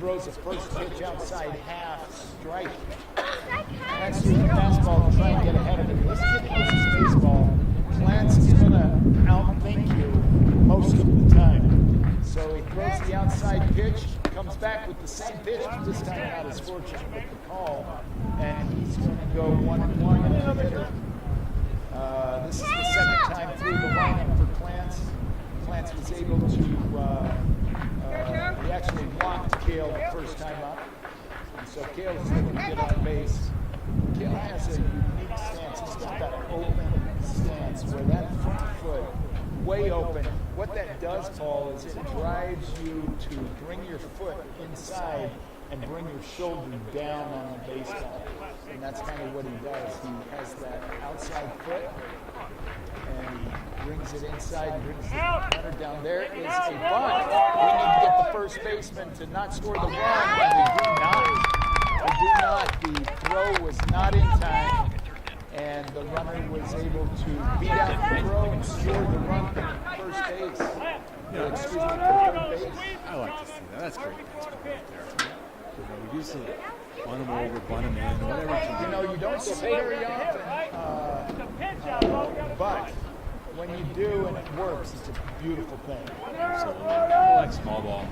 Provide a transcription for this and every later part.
throws a first pitch outside half, strike. Plants through the fastball to try and get ahead of it. This kid knows his baseball. Plants is going to outthink you most of the time. So he throws the outside pitch, comes back with the same pitch, but this time not as fortunate with the call. And he's going to go 1-1 with the hitter. This is the second time through the lineup for Plants. Plants was able to, he actually blocked Kale the first time up. And so Kale's able to get on base. Kale has a unique stance. He's got that open stance where that front foot, way open. What that does, Paul, is it drives you to bring your foot inside and bring your shoulder down on the baseball. And that's kind of what he does. He has that outside foot, and he brings it inside and brings the runner down. There is a bunt. We need to get the first baseman to not score the run, and we do not. We do not. The throw was not in time, and the runner was able to beat out the throw and score the run for first base. Yeah, Excuse me, for third base. I like to see that. That's great baseball right there. We used to bunt them over, bunt them in, whatever. You know, you don't see it very often, but when you do and it works, it's a beautiful thing. Absolutely. I like small ball.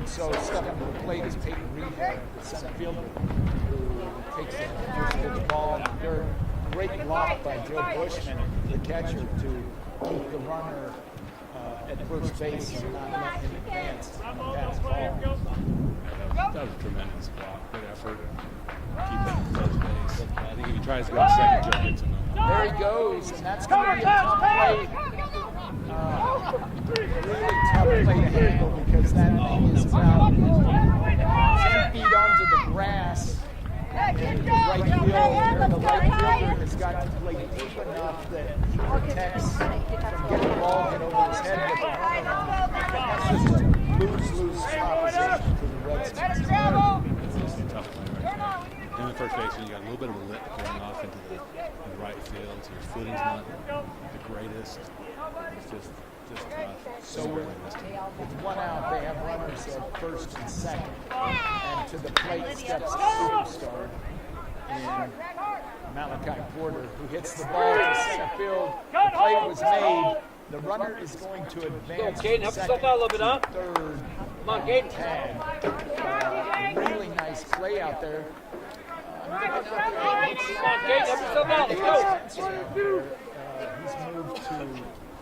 So stepping to the plate is Peyton Reed, the center fielder, who takes the first pitch ball in the dirt. Great block by Joe Bushman, the catcher, to keep the runner at first base and not let him advance on the pass ball. That was a tremendous block. Good effort. Keep him at first base. I think if he tries to go to second, Joe gets him. There he goes, and that's going to be a tough play. Really tough play to handle because that thing is about 10 feet onto the grass. And the right field, the right fielder has got to play deep enough that he protects from getting the ball hit over his head with the runner on. That's just a lose-lose proposition for the Redskins. It's just a tough play right there. In the first baseman, you got a little bit of a lip going off into the right field, so your footing's not the greatest. It's just tough. So with one out, they have runners at first and second. And to the plate steps a superstar in Malachi Porter, who hits the ball to center field. The play was made. The runner is going to advance from second to third. Come on, Gaten. Tag. Really nice play out there. He's moved to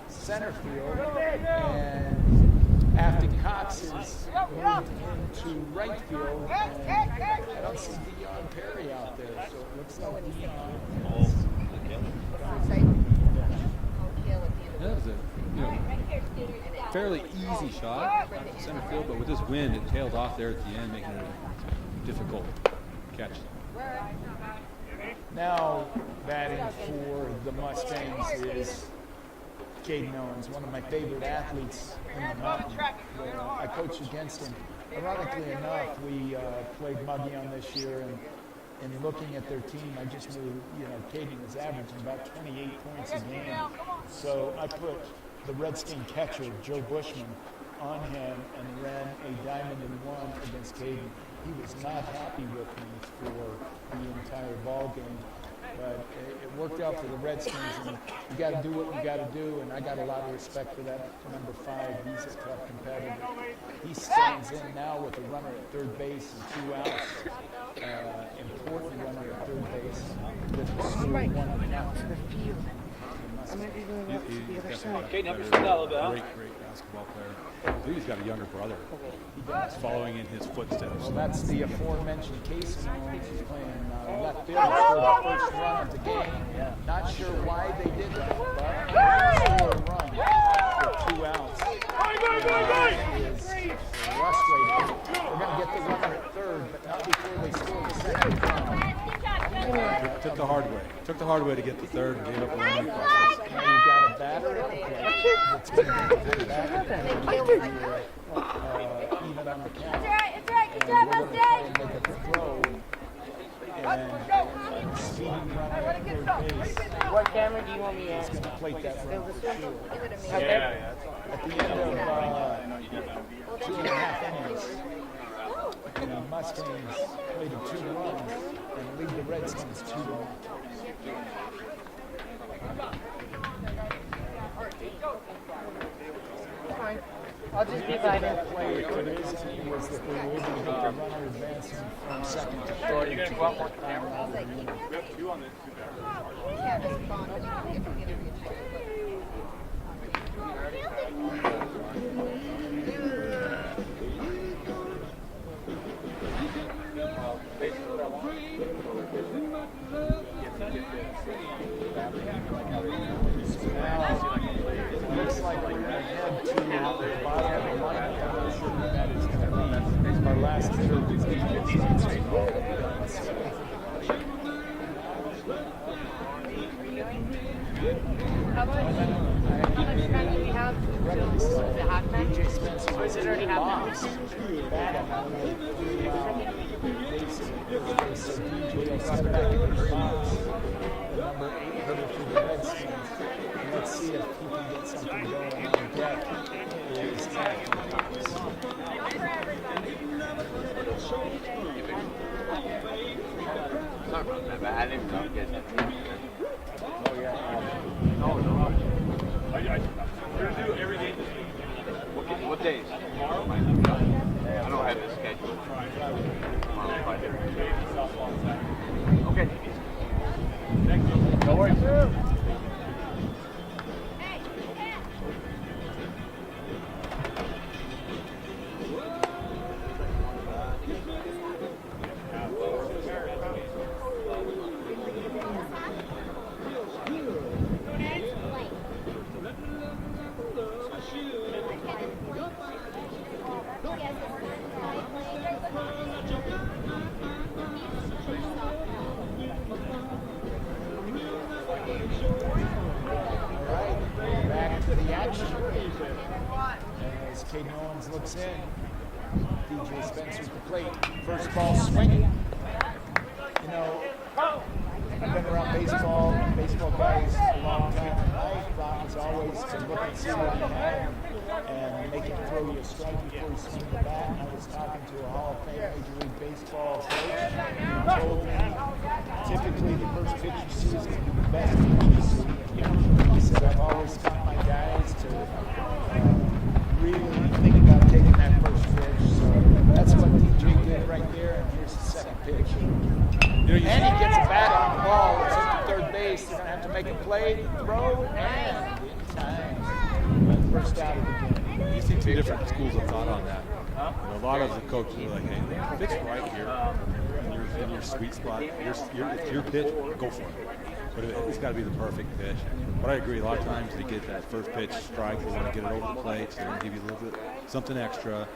center field, and Afton Cox is moved into right field, and I don't see Dion Perry out there, so it looks like Dion is That was a fairly easy shot out to center field, but with this wind, it tailed off there at the end, making it a difficult catch. Now batting for the Mustangs is Caden Owens, one of my favorite athletes in the mountain. I coached against him. Ironically enough, we played Mogollon this year, and in looking at their team, I just knew, Caden was averaging about 28 points a game. So I put the Redskin catcher, Joe Bushman, on him and ran a diamond in one against Caden. He was not happy with me for the entire ball game. But it worked out for the Redskins, and you got to do what you got to do, and I got a lot of respect for that number 5. He's a tough competitor. He stands in now with a runner at third base and 2 outs. Important runner at third base with the score 1-0. Caden, help yourself out a little bit, huh? Great basketball player. I believe he's got a younger brother. He's following in his footsteps. Well, that's the aforementioned case. He's playing left field for the first run of the game. Not sure why they did that, but score a run with 2 outs. Is frustrating. We're going to get the runner at third, but not before they score the second run. Took the hard way. Took the hard way to get the third and gave up a running process. Now you've got a batter at the plate that's going to get back even on the count. It's right. Good And job, we're going to try and Mustang. make a throw. And speeding runner at third base. What camera do you want me He's at? going to plate that run for sure. Okay. At the end of Mustangs played a 2-1 and lead the Redskins 2-1. Fine. I'll just be by there. Play today's game was that we were able to get the runner advancing from second to third. You're going to go out more camera. Yeah, just bond. Looks like we're going to head to the bottom of the lineup. I'm not sure who that is going to be. Our last hitter is How much time do we have? Is it hot match? DJ Spencer Or is it already happened? lost. Bad at so DJ will step back in the box. The number 8 hitter for the Redskins. Let's see if he can get something going on deck. Is Sorry about that, but I didn't know. Oh, yeah. No. We're going to do every game this week. What days? Tomorrow? I don't have this schedule. Tomorrow, Friday. Okay. No worries. Caden Owens looks in. DJ Spencer at the plate. First ball swinging. You know, I've been around baseball guys a long time. My thought was always to look and see what you have and make it throw you a strike before you swing the bat. And I was talking to a Hall of Fame Major League Baseball coach who told me typically the first pitch you see is going to be the best pitch you see. He said, I've always taught my guys to really think about taking that first pitch. So that's what DJ did right there. And here's the second pitch. And he gets a bat on the ball. It's at the third base. They're going to have to make a play, throw, and in time. First out of the game. You see two different schools of thought on that. You know, a lot of the coaches are like, hey, if it's right here, in your sweet spot, it's your pitch, go for it. But it's got to be the perfect pitch. But I agree, a lot of times they get that first pitch strike, they want to get it over the plate, so they're going to give you a little bit, something extra.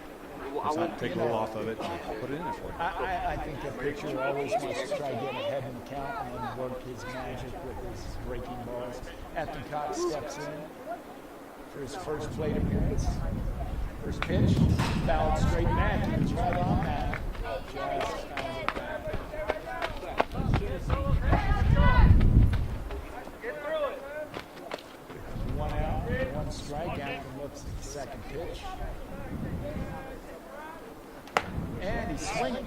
Take a little off of it and put it in there for you. I think a pitcher always wants to try to get ahead in the count and then work his magic with his breaking balls. Anthony Cox steps in for his first plate appearance. First pitch, fouled straight back. He was right on that. Just fouled it back. One out, one strike. Anthony looks at the second pitch. And he's swinging.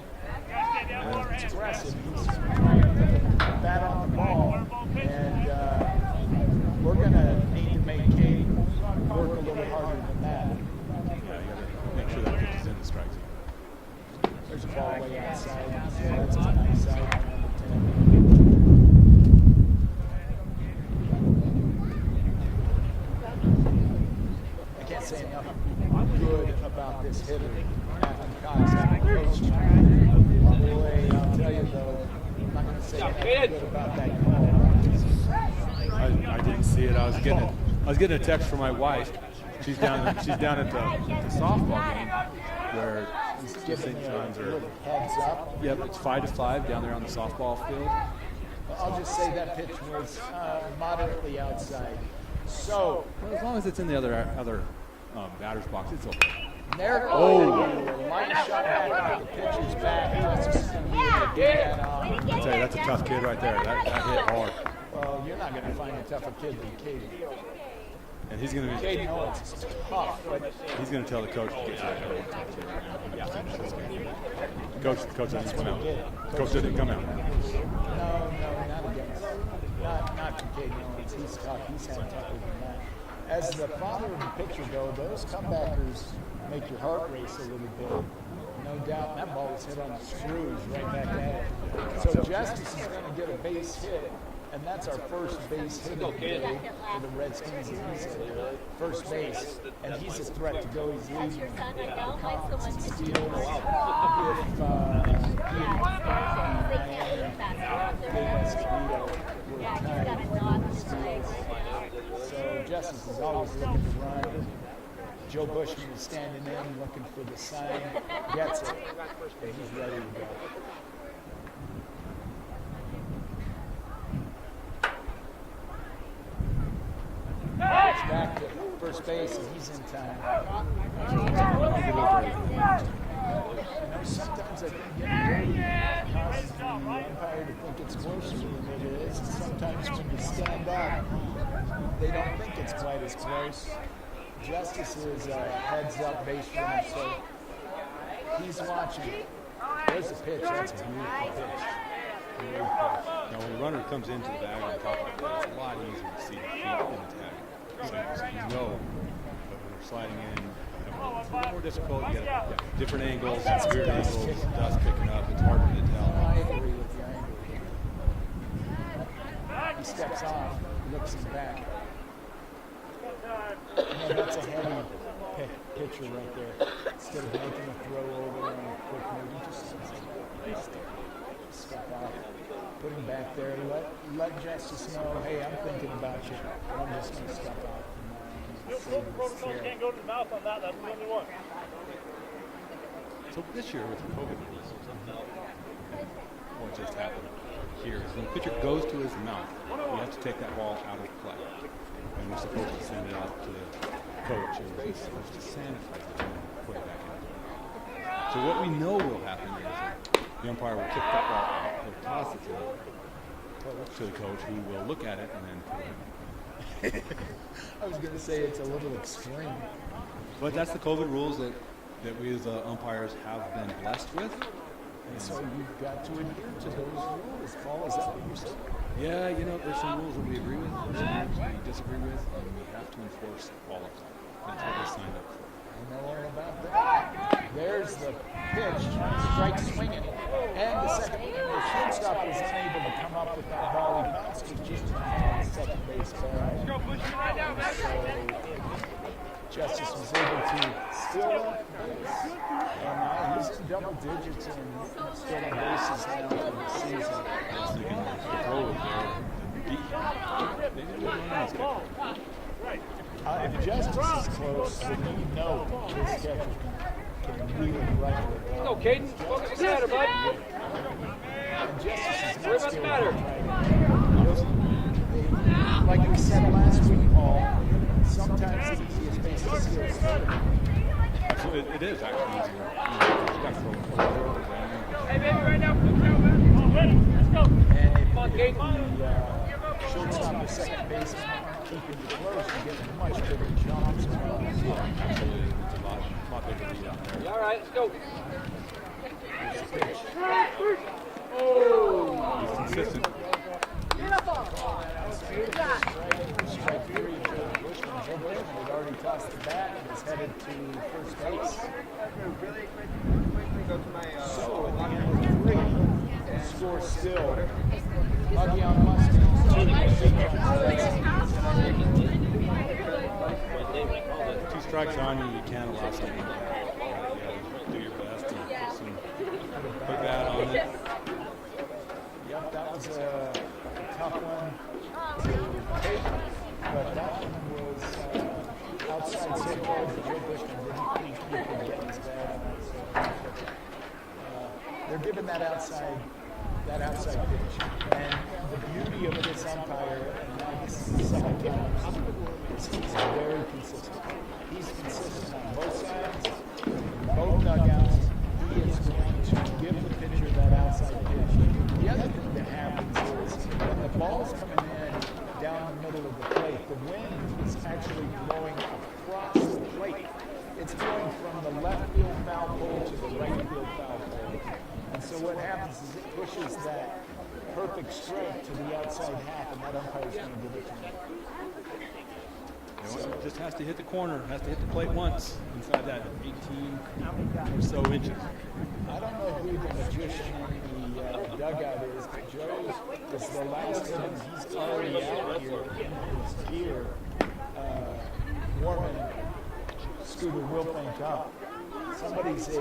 It's aggressive. He's trying to put the bat on the ball. And we're going to need to make Cade work a little harder than that. Yeah, you got to make sure that pitch is in the strike zone. There's a ball way outside. So that's a nice side on number 10. I can't say enough good about this hitter. Anthony Cox, coach. Boy, I'll tell you though, I'm not going to say anything good about that call. I didn't see it. I was getting a text from my wife. She's down at the softball game where Giving you a little heads up. Yep, it's 5-5 down there on the softball field. I'll just say that pitch was moderately outside. So, Well, as long as it's in the other batter's box, it's okay. there goes. Line shot back to the pitcher's back. Justice is going to be able to get that on. I tell you, that's a tough kid right there. That hit hard. Well, you're not going to find a tougher kid than Katie. And he's going to Caden Owens is tough, but he's going to tell the coach to get to that hill. Coach doesn't come out. Coach didn't come out. no, not against. Not for Caden Owens. He's tough. He's had tougher than that. As the father of the pitcher, though, those comebackers make your heart race a little bit. No doubt. That ball was hit on the screws right back at it. So Justice is going to get a base hit, and that's our first base hit of the day for the Redskins. He's at first base, and he's a threat to go. He's leading the conference in steals. So Justice is always looking to run. Joe Bushman is standing in, looking for the sign, gets it, and he's ready to go. It's back to first base, and he's in time. Sometimes I think getting dirty causes the umpire to think it's worse than it is. And sometimes when you stand up, they don't think it's quite as close. Justice is a heads-up base runner, so he's watching. There's the pitch. That's a beautiful pitch. Now, when the runner comes into the bag on top of it, it's a lot easier to see the feet in the tag. So you know, but when you're sliding in, it's a little more difficult. You get different angles, weird angles, dust picking up. It's harder to tell. I agree with you. He steps off, looks him back. Yeah, that's a heavy pitcher right there. Instead of making a throw over and a quick move, just step out, put him back there. Let Justice know, hey, I'm thinking about you. I'm just going to step out. Can't go to the mouth on that. That's the only one. So this year with the COVID rules, what just happened here is when the pitcher goes to his mouth, we have to take that ball out of play. And we're supposed to send it out to the coach, and he's supposed to sanitize it and put it back in. So what we know will happen is the umpire will kick that ball out, he'll toss it to the coach, who will look at it and then put it in. I was going to say it's a little extreme. But that's the COVID rules that we as umpires have been blessed with. And so you've got to adhere to those rules. Paul, is that what you're saying? Yeah, you know, there's some rules that we agree with, there's some rules we disagree with, and we have to enforce all of them. That's what we signed up for. I know all about that. There's the pitch, strike swinging, and the shortstop was unable to come up with that ball. He bounced it just on the second base bag. So Justice was able to steal that base, and now he's in double digits and stealing bases now for the season. So you can throw it there and beat. They didn't run this guy. If Justice is close, then you know this catcher can really run with it. Go, Caden. Focus the matter, bud. And Justice is not What's the matter? Like we said last week, Paul, sometimes the easiest base to steal is third. So it is actually easier. You got to throw it further down. Hey, baby, right now. Let's go. And if Come on, Caden. the shortstop or second baseman aren't keeping you close, you get much bigger jumps. Absolutely. It's a lot bigger than that. You all right? Let's go. He's consistent. Strike three, Joe Bushman. Joe Bushman had already tossed the bat and is headed to first base. So at the end of three, score still. Mogollon Mustangs 2. 2 strikes on you, you can't allow something like that. Do your best and put that on it. Yep, that was a tough one to take, but that one was outside so far that Joe Bushman didn't think he could get his bat on it. So, they're giving that outside pitch. And the beauty of this umpire, and that's the second time, is he's very consistent. He's consistent on both sides, both dugouts. He is going to give the pitcher that outside pitch. The other thing that happens is when the ball's coming in down the middle of the plate, the wind is actually it's going from the left field foul pole to the right field foul pole. And so what happens is it pushes that perfect strike to the outside half, and that umpire's going to give it to me. Just has to hit the corner, has to hit the plate once inside that 18 or so inches. I don't know who the magician in the dugout is, but Joe is the last hit. He's already out here in his gear, warming Scooter Wilfink up. Somebody's a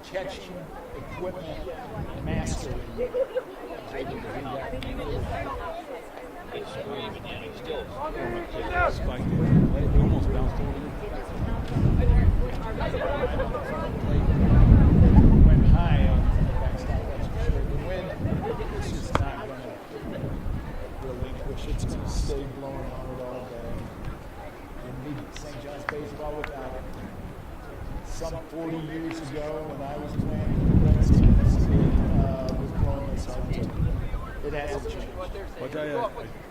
catching equipment master. Able to do that. Spiked it. Almost bounced over. Went high on the backstop, that's for sure. The wind is just not going to relinquish. It's going to stay blowing hard all day. And leave St. John's baseball without it. Some 40 years ago when I was playing for the Redskins, it was blowing this hard too. It hasn't changed. I'll tell you, I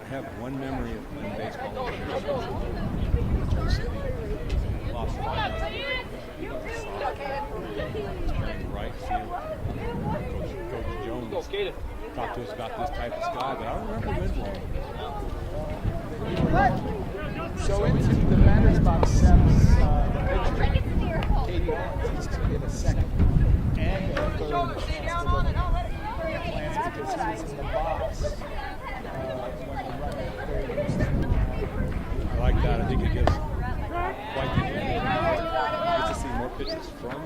have one memory of playing baseball. Lost right field. Coach Jones talked to us about this type of sky, but I don't remember wind blowing. So into the batter's box steps the pitcher, Katie Owens, to get a second and a third chance to look at Plants because he was in the box when the runner third. I like that. I think it gives quite the advantage. You get to see more pitches from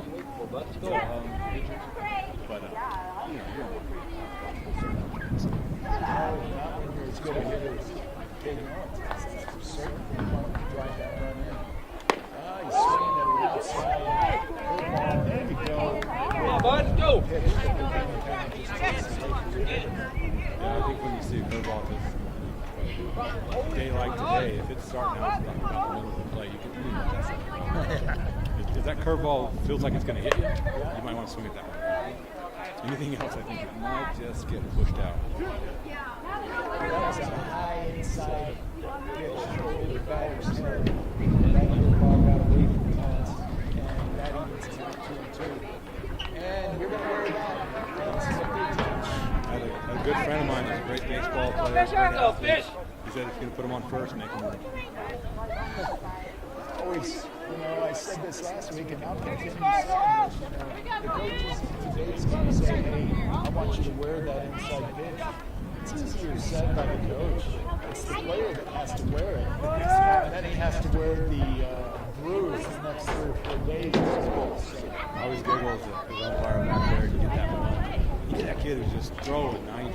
pitchers. But, Not when you're as good a hitter as Katie Owens. That's for certain. You want to drive that run in. He's swinging it outside. Curveball. There we go. Come on, bud, go! I think when you see a curveball this day like today, if it's starting out about the middle of the play, you can test it. If that curveball feels like it's going to hit you, you might want to swing it that way. Anything else, I think it might just get pushed out. That was a high inside pitch over the batter's head. That curveball got away from Plants, and batting gets it 2-2. And you're going to worry about I had a good friend of mine who's a great baseball player. Go, fish! He said he's going to put him on first and make him win. always, I said this last week, and I'll continue saying this, the coaches in today's game say, hey, I want you to wear that inside pitch. It's easier said by the coach. It's the player that has to wear it. And then he has to wear the bruise the next 3 or 4 days. I always giggle as an umpire back there to get that one. You get that kid who's just throwing, now you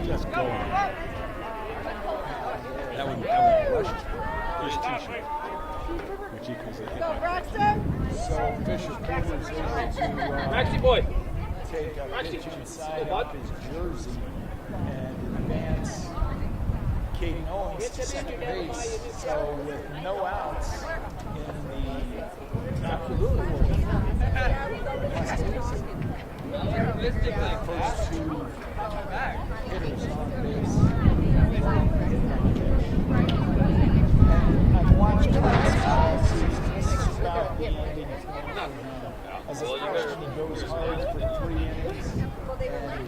just going. That one rushed. There's 2 shots, which equals a hit. So Fisher Peters able to Maxie boy. take a pitch inside off his jersey and advance Katie Owens to second base. So with no outs in the first 2 hitters on base. And I've watched Clemson all season. This is about the ending point for him. As a freshman, he goes hard for 3 innings, and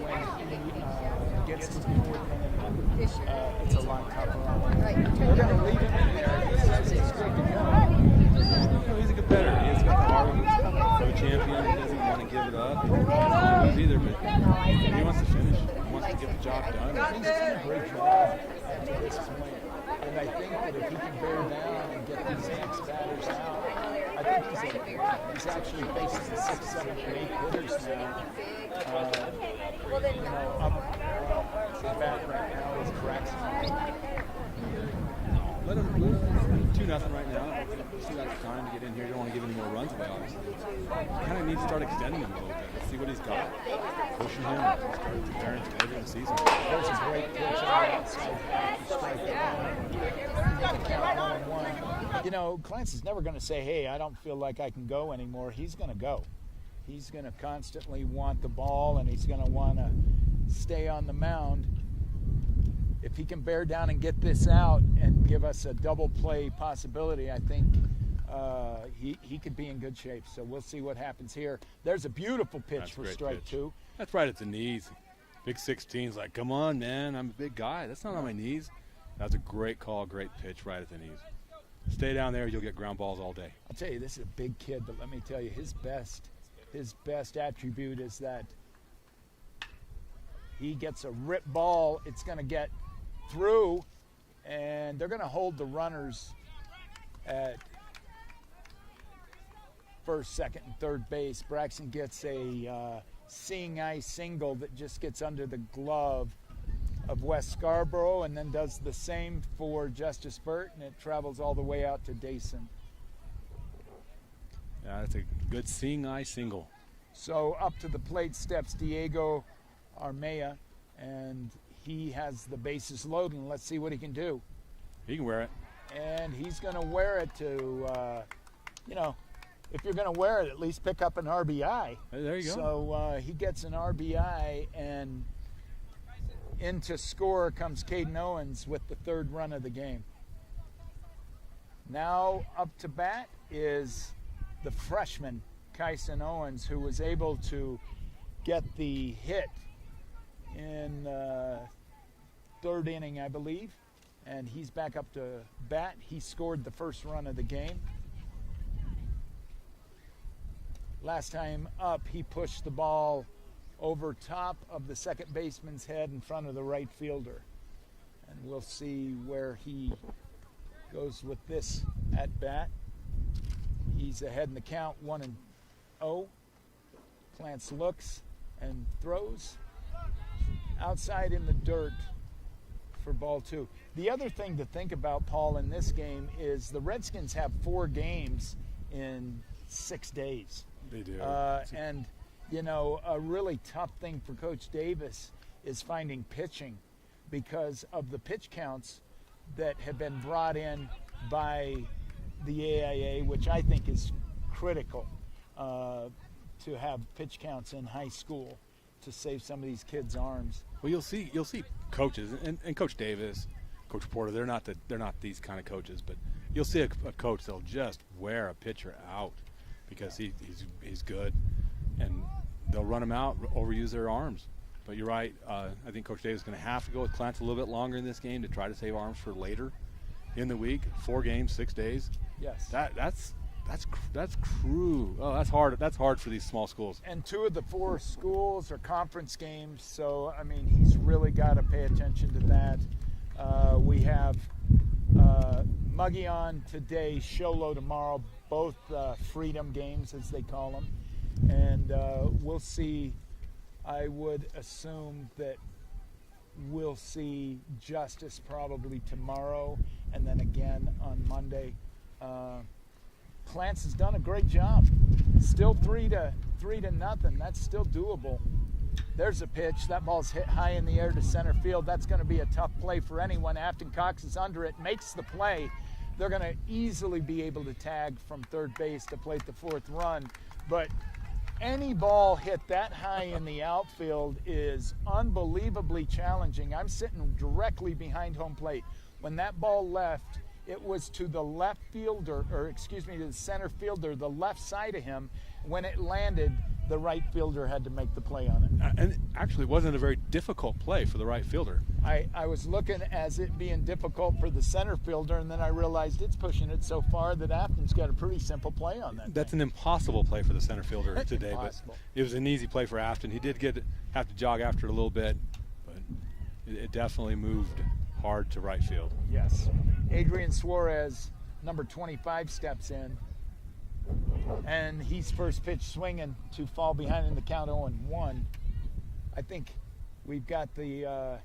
when he gets to the 4th inning, it's a lot tougher on him. We're going to leave him in there. He says he's good to go. He's a competitor. He's got the heart of a champion. He doesn't want to give it up. He doesn't lose either, but he wants to finish. He wants to get the job done. He's done a great job up to this point. And I think that if he can bear down and get these next batters out, I think he's actually facing the 6, 7, 8 hitters now. Up the bat right now is Braxton. Let him 2-0 right now. Still got time to get in here. You don't want to give any more runs away, obviously. You kind of need to start extending him a little bit. Let's see what he's got. Pushing him, start preparing for later in the season. There's a great pitch on the outside. Clancy's never going to say, hey, I don't feel like I can go anymore. He's going to go. He's going to constantly want the ball, and he's going to want to stay on the mound. if he can bear down and get this out and give us a double play possibility, I think he could be in good shape. So we'll see what happens here. There's a beautiful pitch That's a for great strike pitch. 2. That's right at the knees. Big 16's like, come on, man, I'm a big guy. That's not on my knees. That's a great call, great pitch right at the knees. Stay down there, you'll get ground balls all day. I'll tell you, this is a big kid, but let me tell you, his best attribute is that he gets a rip ball. It's going to get through, and they're going to hold the runners at first, second, and third base. Braxton gets a seeing eye single that just gets under the glove of Wes Scarborough, and then does the same for Justice Burt, and it travels all the way out to Dayson. Yeah, that's a good seeing eye single. So up to the plate steps Diego Armea, and he has the bases loaded. And let's see what he can do. He can wear it. And he's going to wear it to, if you're going to wear it, at least pick up an RBI. There you go. So he gets an RBI, and into score comes Caden Owens with the third run of the game. Now up to bat is the freshman, Kyson Owens, who was able to get the hit in third inning, I believe. And he's back up to bat. He scored the first run of the game. Last time up, he pushed the ball over top of the second baseman's head in front of the right fielder. And we'll see where he goes with this at bat. He's ahead in the count, 1-0. Clance looks and throws outside in the dirt for ball 2. The other thing to think about, Paul, in this game is the Redskins have 4 games in 6 days. They do. And, a really tough thing for Coach Davis is finding pitching because of the pitch counts that have been brought in by the AIA, which I think is critical to have pitch counts in high school to save some of these kids' arms. Well, you'll see coaches and Coach Davis, Coach Porter. They're not these kind of coaches, but you'll see a coach that'll just wear a pitcher out because he's good, and they'll run him out, overuse their arms. But you're right. I think Coach Davis is going to have to go with Clance a little bit longer in this game to try to save arms for later in the week. 4 games, 6 days. Yes. That's cruel. Oh, that's hard. That's hard for these small schools. And 2 of the 4 schools are conference games, so he's really got to pay attention to that. We have Mogollon today, Sholo tomorrow, both freedom games as they call them, and we'll see. I would assume that we'll see Justice probably tomorrow, and then again on Monday. Clance has done a great job. Still 3-0. That's still doable. There's a pitch. That ball's hit high in the air to center field. That's going to be a tough play for anyone. Afton Cox is under it, makes the play. They're going to easily be able to tag from third base to plate the 4th run. But any ball hit that high in the outfield is unbelievably challenging. I'm sitting directly behind home plate. When that ball left, it was to the left fielder, to the center fielder, the left side of him. When it landed, the right fielder had to make the play on it. And actually, it wasn't a very difficult play for the right fielder. I was looking as it being difficult for the center fielder, and then I realized it's pushing it so far that Afton's got a pretty simple play on that. That's an impossible play for the center fielder today, impossible. But it was an easy play for Afton. He did have to jog after it a little bit, but it definitely moved hard to right field. Yes. Adrian Suarez, number 25, steps in, and he's first pitch swinging to fall behind in the count 0-1. I think we've got the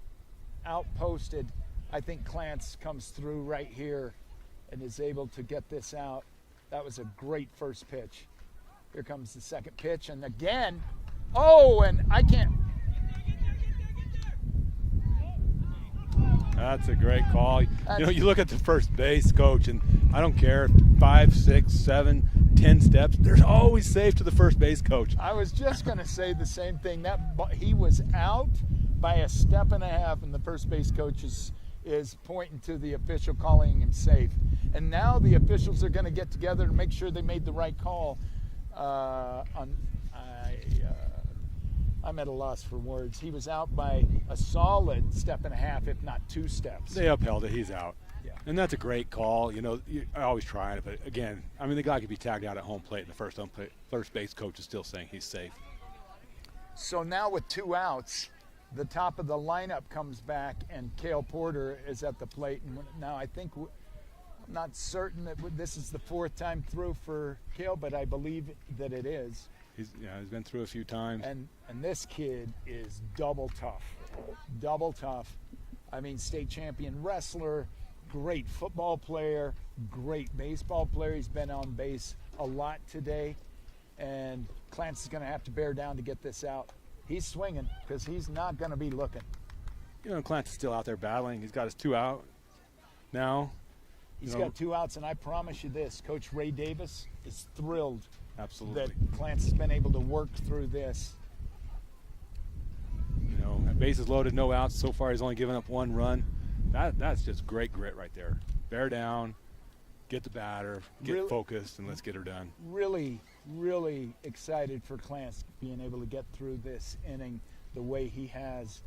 outposted. I think Clance comes through right here and is able to get this out. That was a great first pitch. Here comes the second pitch, and again, and I can't. That's a great call. You look at the first base coach, and I don't care, 5, 6, 7, 10 steps, there's always safe to the first base coach. I was just going to say the same thing. He was out by a step and a half, and the first base coach is pointing to the official calling him safe. And now the officials are going to get together to make sure they made the right call. I'm at a loss for words. He was out by a solid step and a half, if not 2 steps. They upheld it. He's out. Yeah. And that's a great call. You know, I always try it, but again, I mean, the guy could be tagged out at home plate, and the first base coach is still saying he's safe. So now with 2 outs, the top of the lineup comes back, and Cale Porter is at the plate. And now I think, I'm not certain that this is the 4th time through for Cale, but I believe that it is. He's been through a few times. And this kid is double tough. I mean, state champion wrestler, great football player, great baseball player. He's been on base a lot today, and Clance is going to have to bear down to get this out. He's swinging because he's not going to be looking. You know, Clance is still out there battling. He's got his 2 out now. He's got 2 outs, and I promise you this, Coach Ray Davis is thrilled Absolutely. that Clance has been able to work through this. You know, bases loaded, no outs. So far, he's only given up 1 run. That's just great grit right there. Bear down, get the batter, get focused, and let's get her done. Really, really excited for Clance being able to get through this inning the way he has.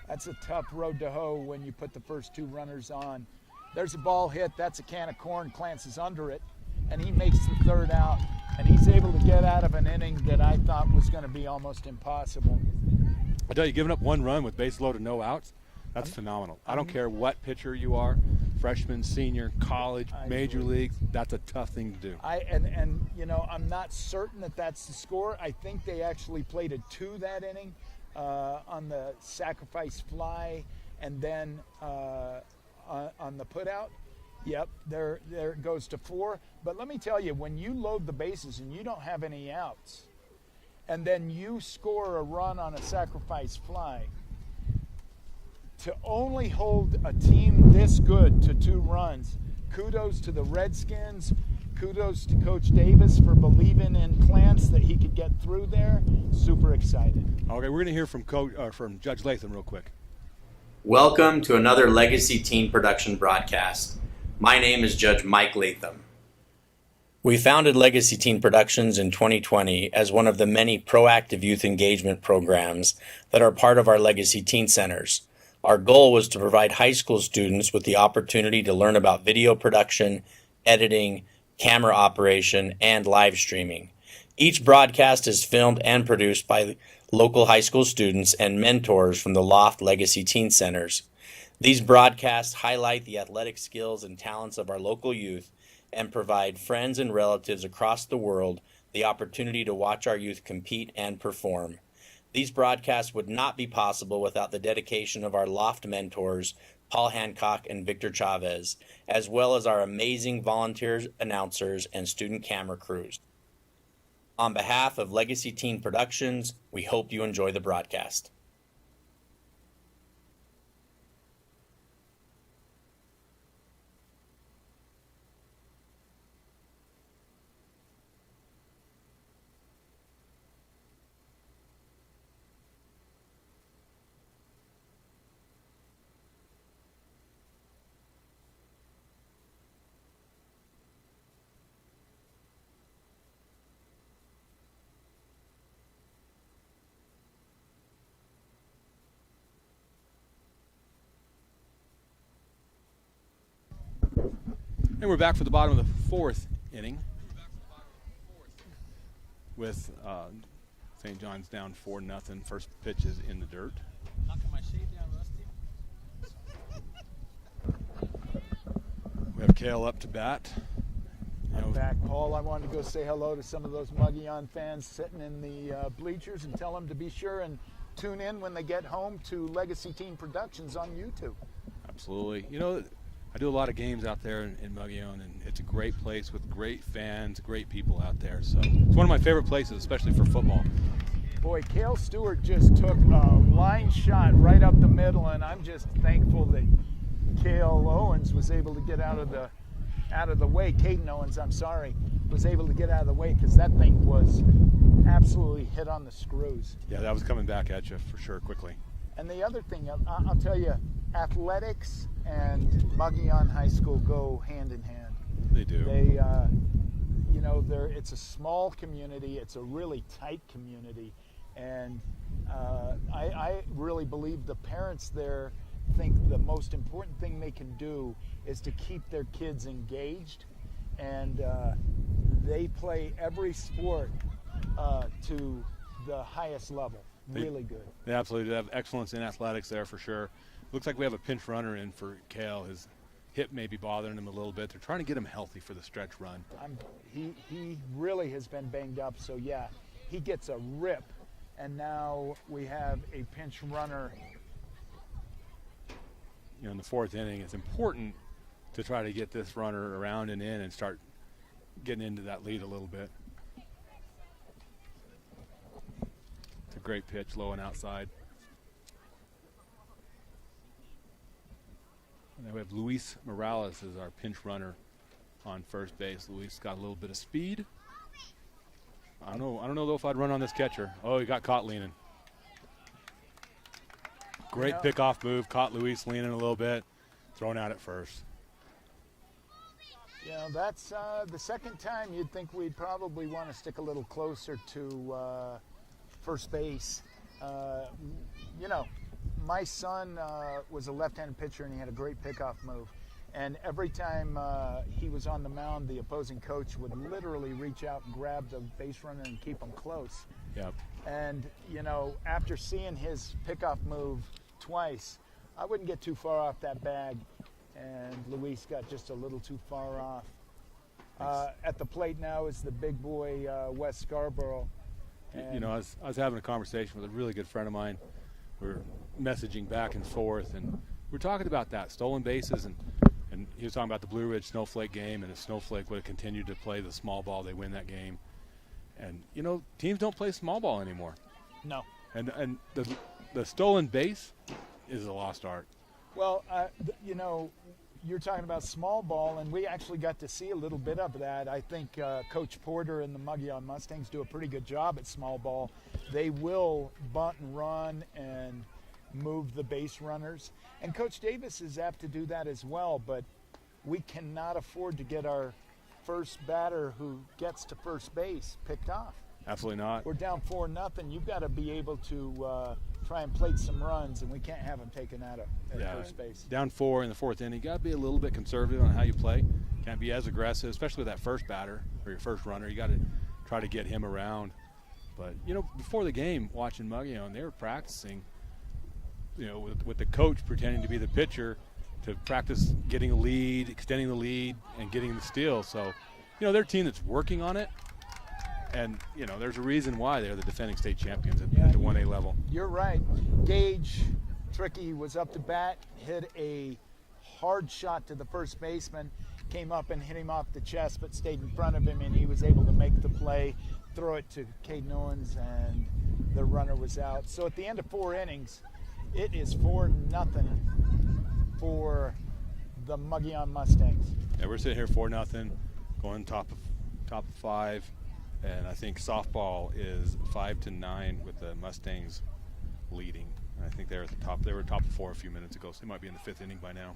That's a tough road to hoe when you put the first 2 runners on. There's a ball hit. That's a can of corn. Clance is under it, and he makes the 3rd out, and he's able to get out of an inning that I thought was going to be almost impossible. I tell you, giving up 1 run with base loaded, no outs, that's phenomenal. I don't care what pitcher you are, freshman, senior, college, major leagues, that's a tough thing to do. And you know, I'm not certain that that's the score. I think they actually played a 2 that inning on the sacrifice fly, and then on the putout. Yep, there it goes to 4. But let me tell you, when you load the bases and you don't have any outs, and then you score a run on a sacrifice fly, to only hold a team this good to 2 runs, kudos to the Redskins, kudos to Coach Davis for believing in Clance that he could get through there. Super excited. Okay, we're going to hear from Judge Latham real quick. Welcome to another Legacy Teen Production broadcast. My name is Judge Mike Latham. We founded Legacy Teen Productions in 2020 as one of the many proactive youth engagement programs that are part of our Legacy Teen Centers. Our goal was to provide high school students with the opportunity to learn about video production, editing, camera operation, and live streaming. Each broadcast is filmed and produced by local high school students and mentors from the Loft Legacy Teen Centers. These broadcasts highlight the athletic skills and talents of our local youth and provide friends and relatives across the world the opportunity to watch our youth compete and perform. These broadcasts would not be possible without the dedication of our Loft mentors, Paul Hancock and Victor Chavez, as well as our amazing volunteers, announcers, and student camera crews. On behalf of Legacy Teen Productions, we hope you enjoy the broadcast. And we're back for the bottom of the 4th inning with St. John's down 4-0. First pitch is in the dirt. Knocking my shade down, Rusty. We have Cale up to bat. I'm back, Paul. I wanted to go say hello to some of those Mogollon fans sitting in the bleachers and tell them to be sure and tune in when they get home to Legacy Teen Productions on YouTube. Absolutely. You know, I do a lot of games out there in Mogollon, and it's a great place with great fans, great people out there. So it's one of my favorite places, especially for football. Boy, Cale Stewart just took a line shot right up the middle, and I'm just thankful that Cale Owens was able to get out of the way. Caden Owens, I'm sorry, was able to get out of the way because that thing was absolutely hit on the screws. Yeah, that was coming back at you for sure quickly. And the other thing, I'll tell you, athletics and Mogollon High School go hand in hand. They do. They, it's a small community. It's a really tight community, and I really believe the parents there think the most important thing they can do is to keep their kids engaged, and they play every sport to the highest level. Really good. They absolutely have excellence in athletics there for sure. Looks like we have a pinch runner in for Kale. His hip may be bothering him a little bit. They're trying to get him healthy for the stretch run. He really has been banged up, so yeah, he gets a rip, and now we have a pinch runner. In the fourth inning, it's important to try to get this runner around and in and start getting into that lead a little bit. It's a great pitch, low and outside. And then we have Luis Morales as our pinch runner on first base. Luis got a little bit of speed. I don't know though if I'd run on this catcher. Oh, he got caught leaning. Great pickoff move, caught Luis leaning a little bit, thrown out at first. That's the second time you'd think we'd probably want to stick a little closer to first base. My son was a left-handed pitcher, and he had a great pickoff move. And every time he was on the mound, the opposing coach would literally reach out and grab the base runner and keep him close. Yep. And, after seeing his pickoff move twice, I wouldn't get too far off that bag. And Luis got just a little too far off. At the plate now is the big boy, Wes Scarborough. And I was having a conversation with a really good friend of mine. We're messaging back and forth, and we're talking about that, stolen bases, and he was talking about the Blue Ridge Snowflake game, and if Snowflake would have continued to play the small ball, they win that game. And, teams don't play small ball anymore. No. And the stolen base is a lost art. Well, you're talking about small ball, and we actually got to see a little bit of that. I think Coach Porter and the Mogollon Mustangs do a pretty good job at small ball. They will bunt and run and move the base runners. And Coach Davis is apt to do that as well, but we cannot afford to get our first batter who gets to first base picked off. Absolutely not. We're down 4-0. You've got to be able to try and plate some runs, and we can't have them taken out at first base. Down 4 in the fourth inning. You got to be a little bit conservative on how you play. Can't be as aggressive, especially with that first batter or your first runner. You got to try to get him around. But, before the game, watching Mogollon, they were practicing, with the coach pretending to be the pitcher to practice getting a lead, extending the lead, and getting the steal. So, they're a team that's working on it. And, there's a reason why they're the defending state champions at the 1A level. You're right. Gage Tricky was up to bat, hit a hard shot to the first baseman, came up and hit him off the chest, but stayed in front of him, and he was able to make the play, throw it to Caden Owens, and the runner was out. So at the end of 4 innings, it is 4-0 for the Mogollon Mustangs. Yeah, we're sitting here 4-0, going top of 5. And I think softball is 5-9 with the Mustangs leading. And I think they're at the top. They were top of 4 a few minutes ago, so they might be in the 5th inning by now.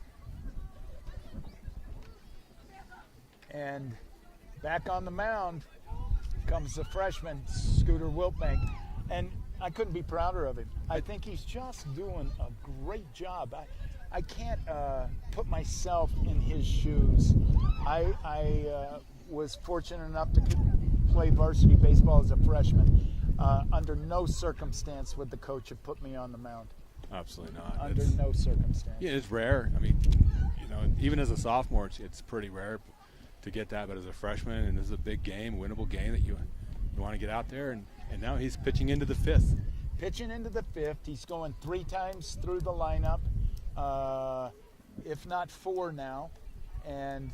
And back on the mound comes the freshman, Scooter Wiltbank. And I couldn't be prouder of him. I think he's just doing a great job. I can't put myself in his shoes. I was fortunate enough to play varsity baseball as a freshman. Under no circumstance would the coach have put me on the mound. Absolutely not. Under no circumstance. Yeah, it's rare. I mean, even as a sophomore, it's pretty rare to get that. But as a freshman, and this is a big game, winnable game that you want to get out there. And now he's pitching into the 5th. Pitching into the 5th. He's going 3 times through the lineup, if not 4 now. And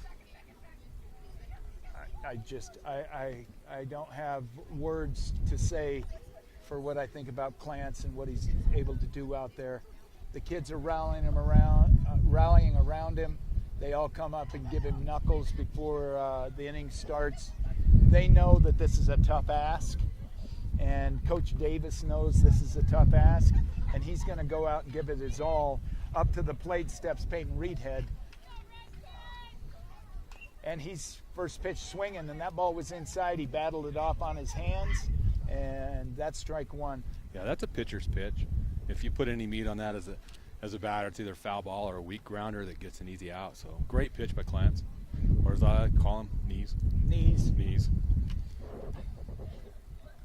I don't have words to say for what I think about Clance and what he's able to do out there. The kids are rallying around him. They all come up and give him knuckles before the inning starts. They know that this is a tough ask, And Coach Davis knows this is a tough ask, and he's going to go out and give it his all. Up to the plate steps Peyton Reedhead. And he's first pitch swinging, and that ball was inside. He battled it off on his hands, and that's strike one. Yeah, that's a pitcher's pitch. If you put any meat on that as a batter, it's either a foul ball or a weak grounder that gets an easy out. So great pitch by Clance. Or as I call him, knees. Knees.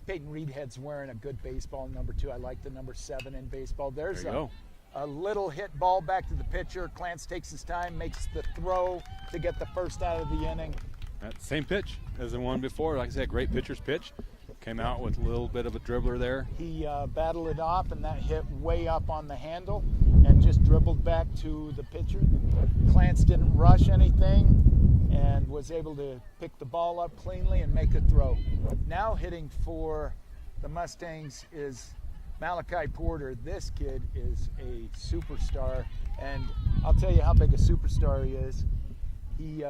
Peyton Reedhead's wearing a good baseball, number 2. I like the number 7 in baseball. There's a little hit ball back to the pitcher. Clance takes his time, makes the throw to get the first out of the inning. That same pitch as the one before. Like I said, great pitcher's pitch. Came out with a little bit of a dribbler there. He battled it off, and that hit way up on the handle and just dribbled back to the pitcher. Clance didn't rush anything and was able to pick the ball up cleanly and make a throw. Now hitting for the Mustangs is Malachi Porter. This kid is a superstar, and I'll tell you how big a superstar he is. He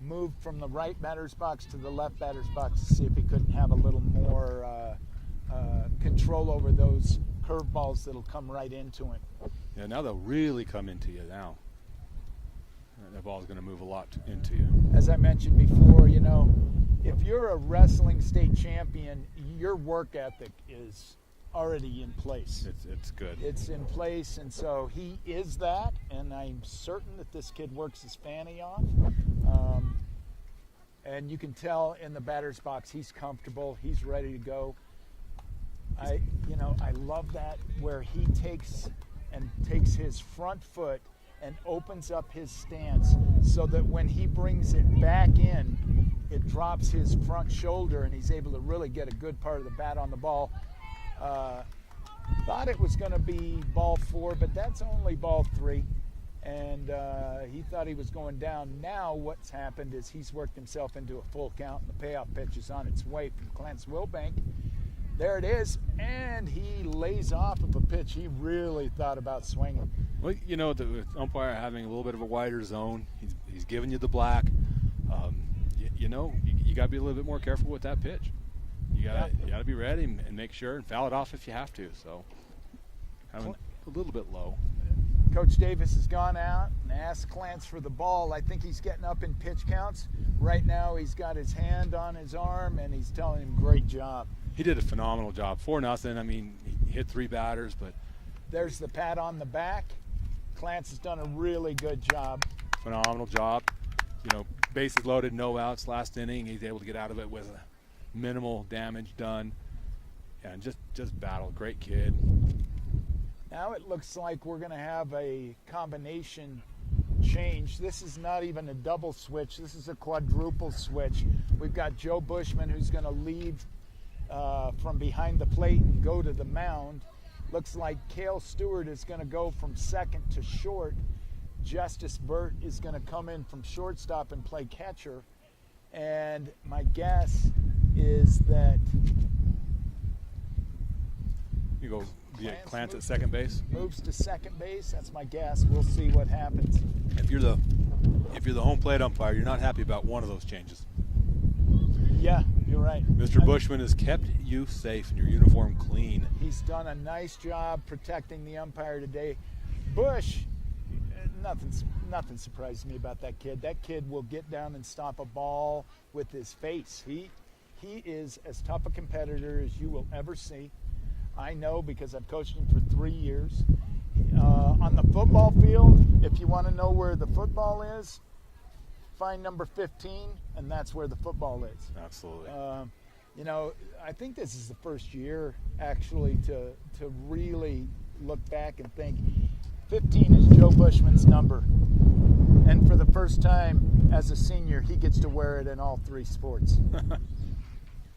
moved from the right batter's box to the left batter's box to see if he couldn't have a little more control over those curveballs that'll come right into him. Yeah, now they'll really come into you now. That ball's going to move a lot into you. As I mentioned before, you know, if you're a wrestling state champion, your work ethic is already in place. It's good. It's in place, and so he is that, and I'm certain that this kid works his fanny off. And you can tell in the batter's box he's comfortable, he's ready to go. I love that where he takes his front foot and opens up his stance so that when he brings it back in, it drops his front shoulder and he's able to really get a good part of the bat on the ball. Thought it was going to be ball 4, but that's only ball 3. And he thought he was going down. Now what's happened is he's worked himself into a full count, and the payoff pitch is on its way from Clance Wilbank. There it is, and he lays off of a pitch he really thought about swinging. Well, you know, the umpire having a little bit of a wider zone, he's giving you the black. You got to be a little bit more careful with that pitch. You got to be ready and make sure and foul it off if you have to. So having a little bit low. Coach Davis has gone out and asked Clance for the ball. I think he's getting up in pitch counts. Right now he's got his hand on his arm and he's telling him great job. He did a phenomenal job. 4-0. I mean, he hit 3 batters, but there's the pat on the back. Clance has done a really good job. Phenomenal job. You know, bases loaded, no outs last inning. He's able to get out of it with minimal damage done. And just battled. Great kid. Now it looks like we're going to have a combination change. This is not even a double switch. This is a quadruple switch. We've got Joe Bushman, who's going to leave from behind the plate and go to the mound. Looks like Cale Stewart is going to go from second to short. Justice Burt is going to come in from shortstop and play catcher. And my guess is that you go get Clance at second base. Moves to second base. That's my guess. We'll see what happens. If you're the home plate umpire, you're not happy about one of those changes. Yeah, you're right. Mr. Bushman has kept you safe and your uniform clean. He's done a nice job protecting the umpire today. Bush, nothing surprises me about that kid. That kid will get down and stop a ball with his face. He is as tough a competitor as you will ever see. I know because I've coached him for 3 years. On the football field, if you want to know where the football is, find number 15, and that's where the football is. Absolutely. I think this is the first year actually to really look back and think 15 is Joe Bushman's number. And for the first time as a senior, he gets to wear it in all 3 sports.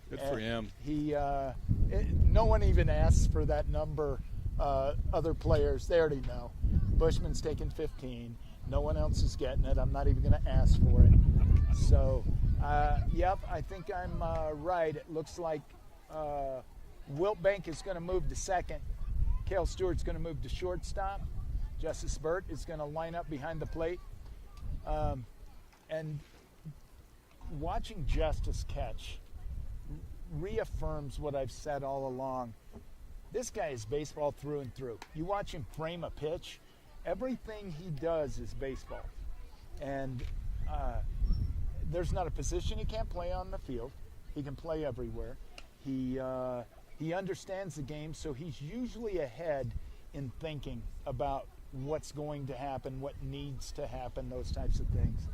Good for him. No one even asks for that number. Other players, they already know. Bushman's taking 15. No one else is getting it. I'm not even going to ask for it. So, I think I'm right. It looks like Wilbank is going to move to second. Cale Stewart's going to move to shortstop. Justice Burt is going to line up behind the plate. And watching Justice catch reaffirms what I've said all along. This guy is baseball through and through. You watch him frame a pitch, everything he does is baseball. And there's not a position he can't play on the field. He can play everywhere. He understands the game, so he's usually ahead in thinking about what's going to happen, what needs to happen, those types of things.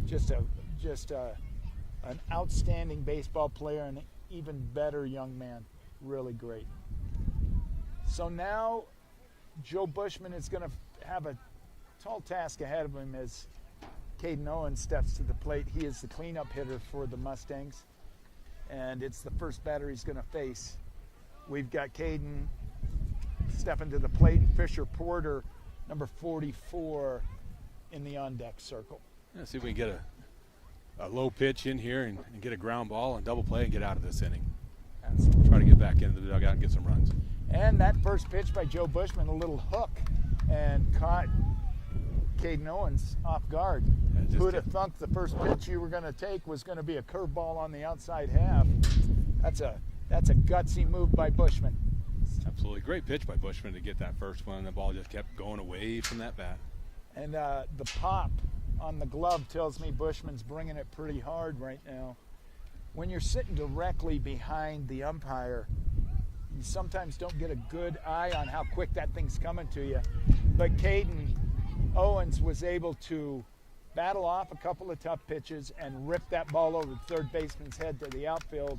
Just an outstanding baseball player and an even better young man. Really great. So now Joe Bushman is going to have a tall task ahead of him as Caden Owens steps to the plate. He is the cleanup hitter for the Mustangs, and it's the first batter he's going to face. We've got Caden stepping to the plate, Fisher Porter, number 44, in the on-deck circle. Yeah, see if we can get a low pitch in here and get a ground ball and double play and get out of this inning. Try to get back into the dugout and get some runs. And that first pitch by Joe Bushman, a little hook, and caught Caden Owens off guard. Who would have thunk the first pitch you were going to take was going to be a curveball on the outside half? That's a gutsy move by Bushman. Absolutely great pitch by Bushman to get that first one. The ball just kept going away from that bat. And the pop on the glove tells me Bushman's bringing it pretty hard right now. When you're sitting directly behind the umpire, you sometimes don't get a good eye on how quick that thing's coming to you. But Caden Owens was able to battle off a couple of tough pitches and rip that ball over the third baseman's head to the outfield.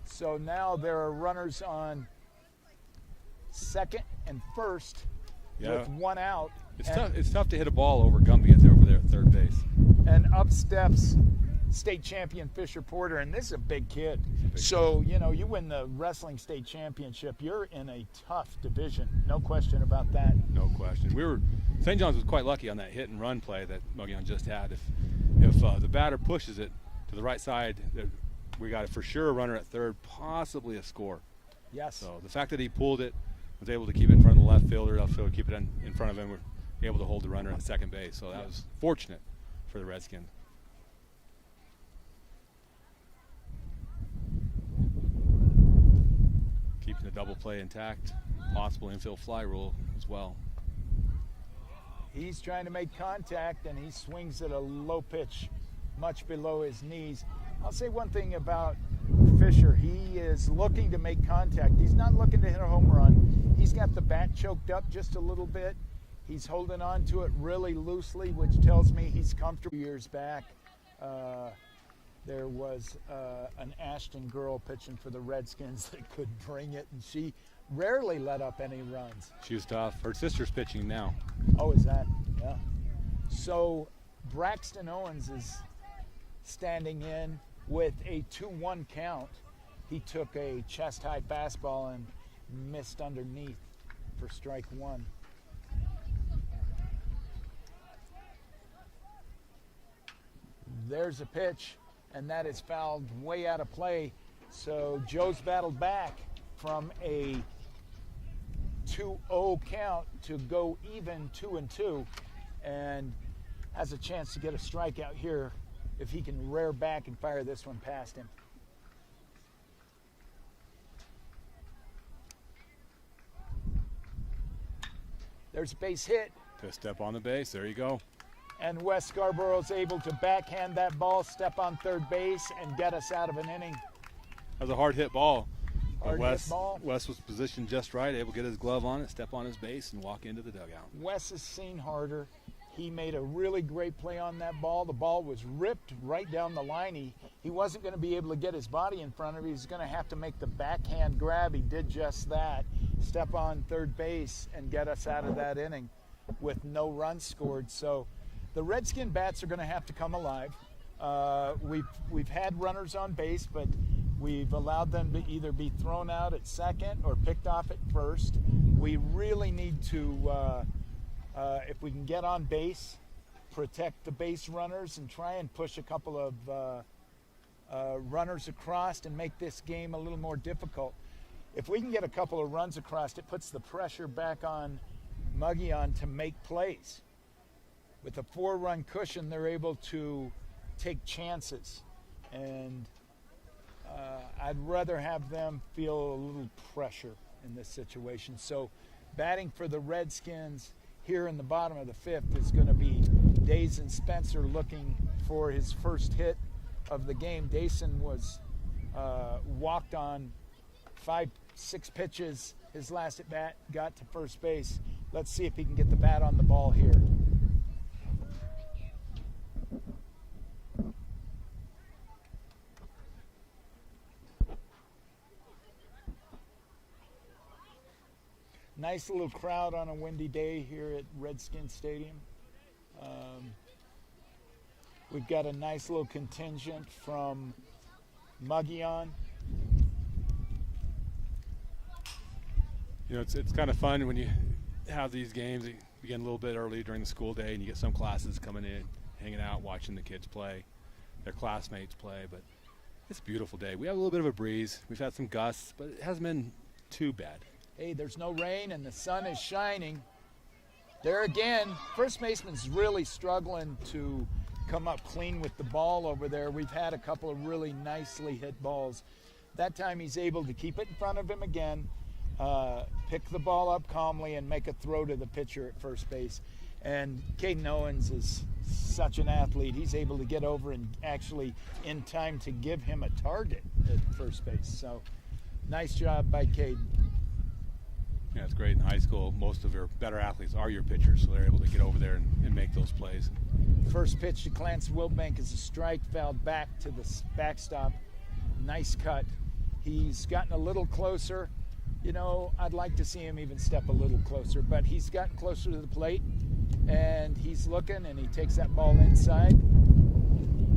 So now there are runners on second and first with one out. It's tough to hit a ball over Gumby over there at third base. And up steps state champion Fisher Porter, and this is a big kid. So, you win the wrestling state championship, you're in a tough division. No question about that. No question. St. John's was quite lucky on that hit and run play that Mogollon just had. If the batter pushes it to the right side, we got for sure a runner at third, possibly a score. Yes. So the fact that he pulled it, was able to keep it in front of the left fielder, keep it in front of him, we're able to hold the runner at second base. So that was fortunate for the Redskins. Keeping the double play intact, possible infield fly rule as well. He's trying to make contact, and he swings at a low pitch, much below his knees. I'll say one thing about Fisher. He is looking to make contact. He's not looking to hit a home run. He's got the bat choked up just a little bit. He's holding on to it really loosely, which tells me he's comfortable. Years back, there was an Ashton girl pitching for the Redskins that could bring it, and she rarely let up any runs. She was tough. Her sister's pitching now. Oh, is that? Yeah. So Braxton Owens is standing in with a 2-1 count. He took a chest-high fastball and missed underneath for strike one. There's a pitch, and that is fouled way out of play. So Joe's battled back from a 2-0 count to go even 2-2, and has a chance to get a strikeout here if he can rear back and fire this one past him. There's a base hit. To step on the base, there you go. And Wes Scarborough's able to backhand that ball, step on third base, and get us out of an inning. That was a hard hit ball. Hit ball. Wes was positioned just right, able to get his glove on it, step on his base, and walk into the dugout. Wes has seen harder. He made a really great play on that ball. The ball was ripped right down the line. He wasn't going to be able to get his body in front of it. He was going to have to make the backhand grab. He did just that. Step on third base and get us out of that inning with no runs scored. So the Redskin bats are going to have to come alive. We've had runners on base, but we've allowed them to either be thrown out at second or picked off at first. We really need to, if we can get on base, protect the base runners and try and push a couple of runners across and make this game a little more difficult. If we can get a couple of runs across, it puts the pressure back on Mogollon to make plays. With a 4-run cushion, they're able to take chances. And I'd rather have them feel a little pressure in this situation. So batting for the Redskins here in the bottom of the fifth is going to be Dason Spencer looking for his first hit of the game. Dason was walked on 5-6 pitches. His last at bat got to first base. Let's see if he can get the bat on the ball here. Nice little crowd on a windy day here at Redskins Stadium. We've got a nice little contingent from Mogollon. You know, it's kind of fun when you have these games. You begin a little bit early during the school day, and you get some classes coming in, hanging out, watching the kids play, their classmates play. But it's a beautiful day. We have a little bit of a breeze. We've had some gusts, but it hasn't been too bad. Hey, there's no rain and the sun is shining. There again, first baseman's really struggling to come up clean with the ball over there. We've had a couple of really nicely hit balls. That time he's able to keep it in front of him again, pick the ball up calmly, and make a throw to the pitcher at first base. And Caden Owens is such an athlete. He's able to get over and actually in time to give him a target at first base. So nice job by Caden. Yeah, it's great in high school. Most of your better athletes are your pitchers, so they're able to get over there and make those plays. First pitch to Clarence Wilbank is a strike, fouled back to the backstop. Nice cut. He's gotten a little closer. You know, I'd like to see him even step a little closer, but he's gotten closer to the plate, and he's looking, and he takes that ball inside.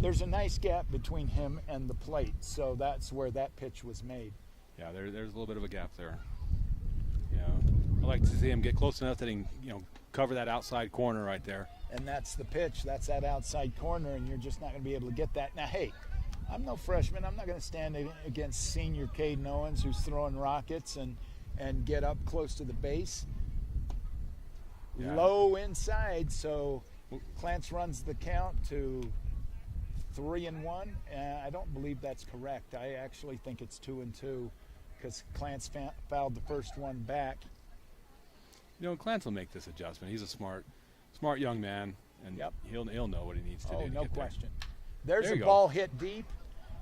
There's a nice gap between him and the plate, so that's where that pitch was made. Yeah, there's a little bit of a gap there. You know, I like to see him get close enough that he can, cover that outside corner right there. And that's the pitch. That's that outside corner, and you're just not going to be able to get that. Now, hey, I'm no freshman. I'm not going to stand against senior Caden Owens, who's throwing rockets and get up close to the base. Yeah. Low inside, so Clance runs the count to 3-1. I don't believe that's correct. I actually think it's 2-2 because Clance fouled the first one back. Clance will make this adjustment. He's a smart young man, and yep. he'll know what he needs to do. No get question. There. There's a ball hit deep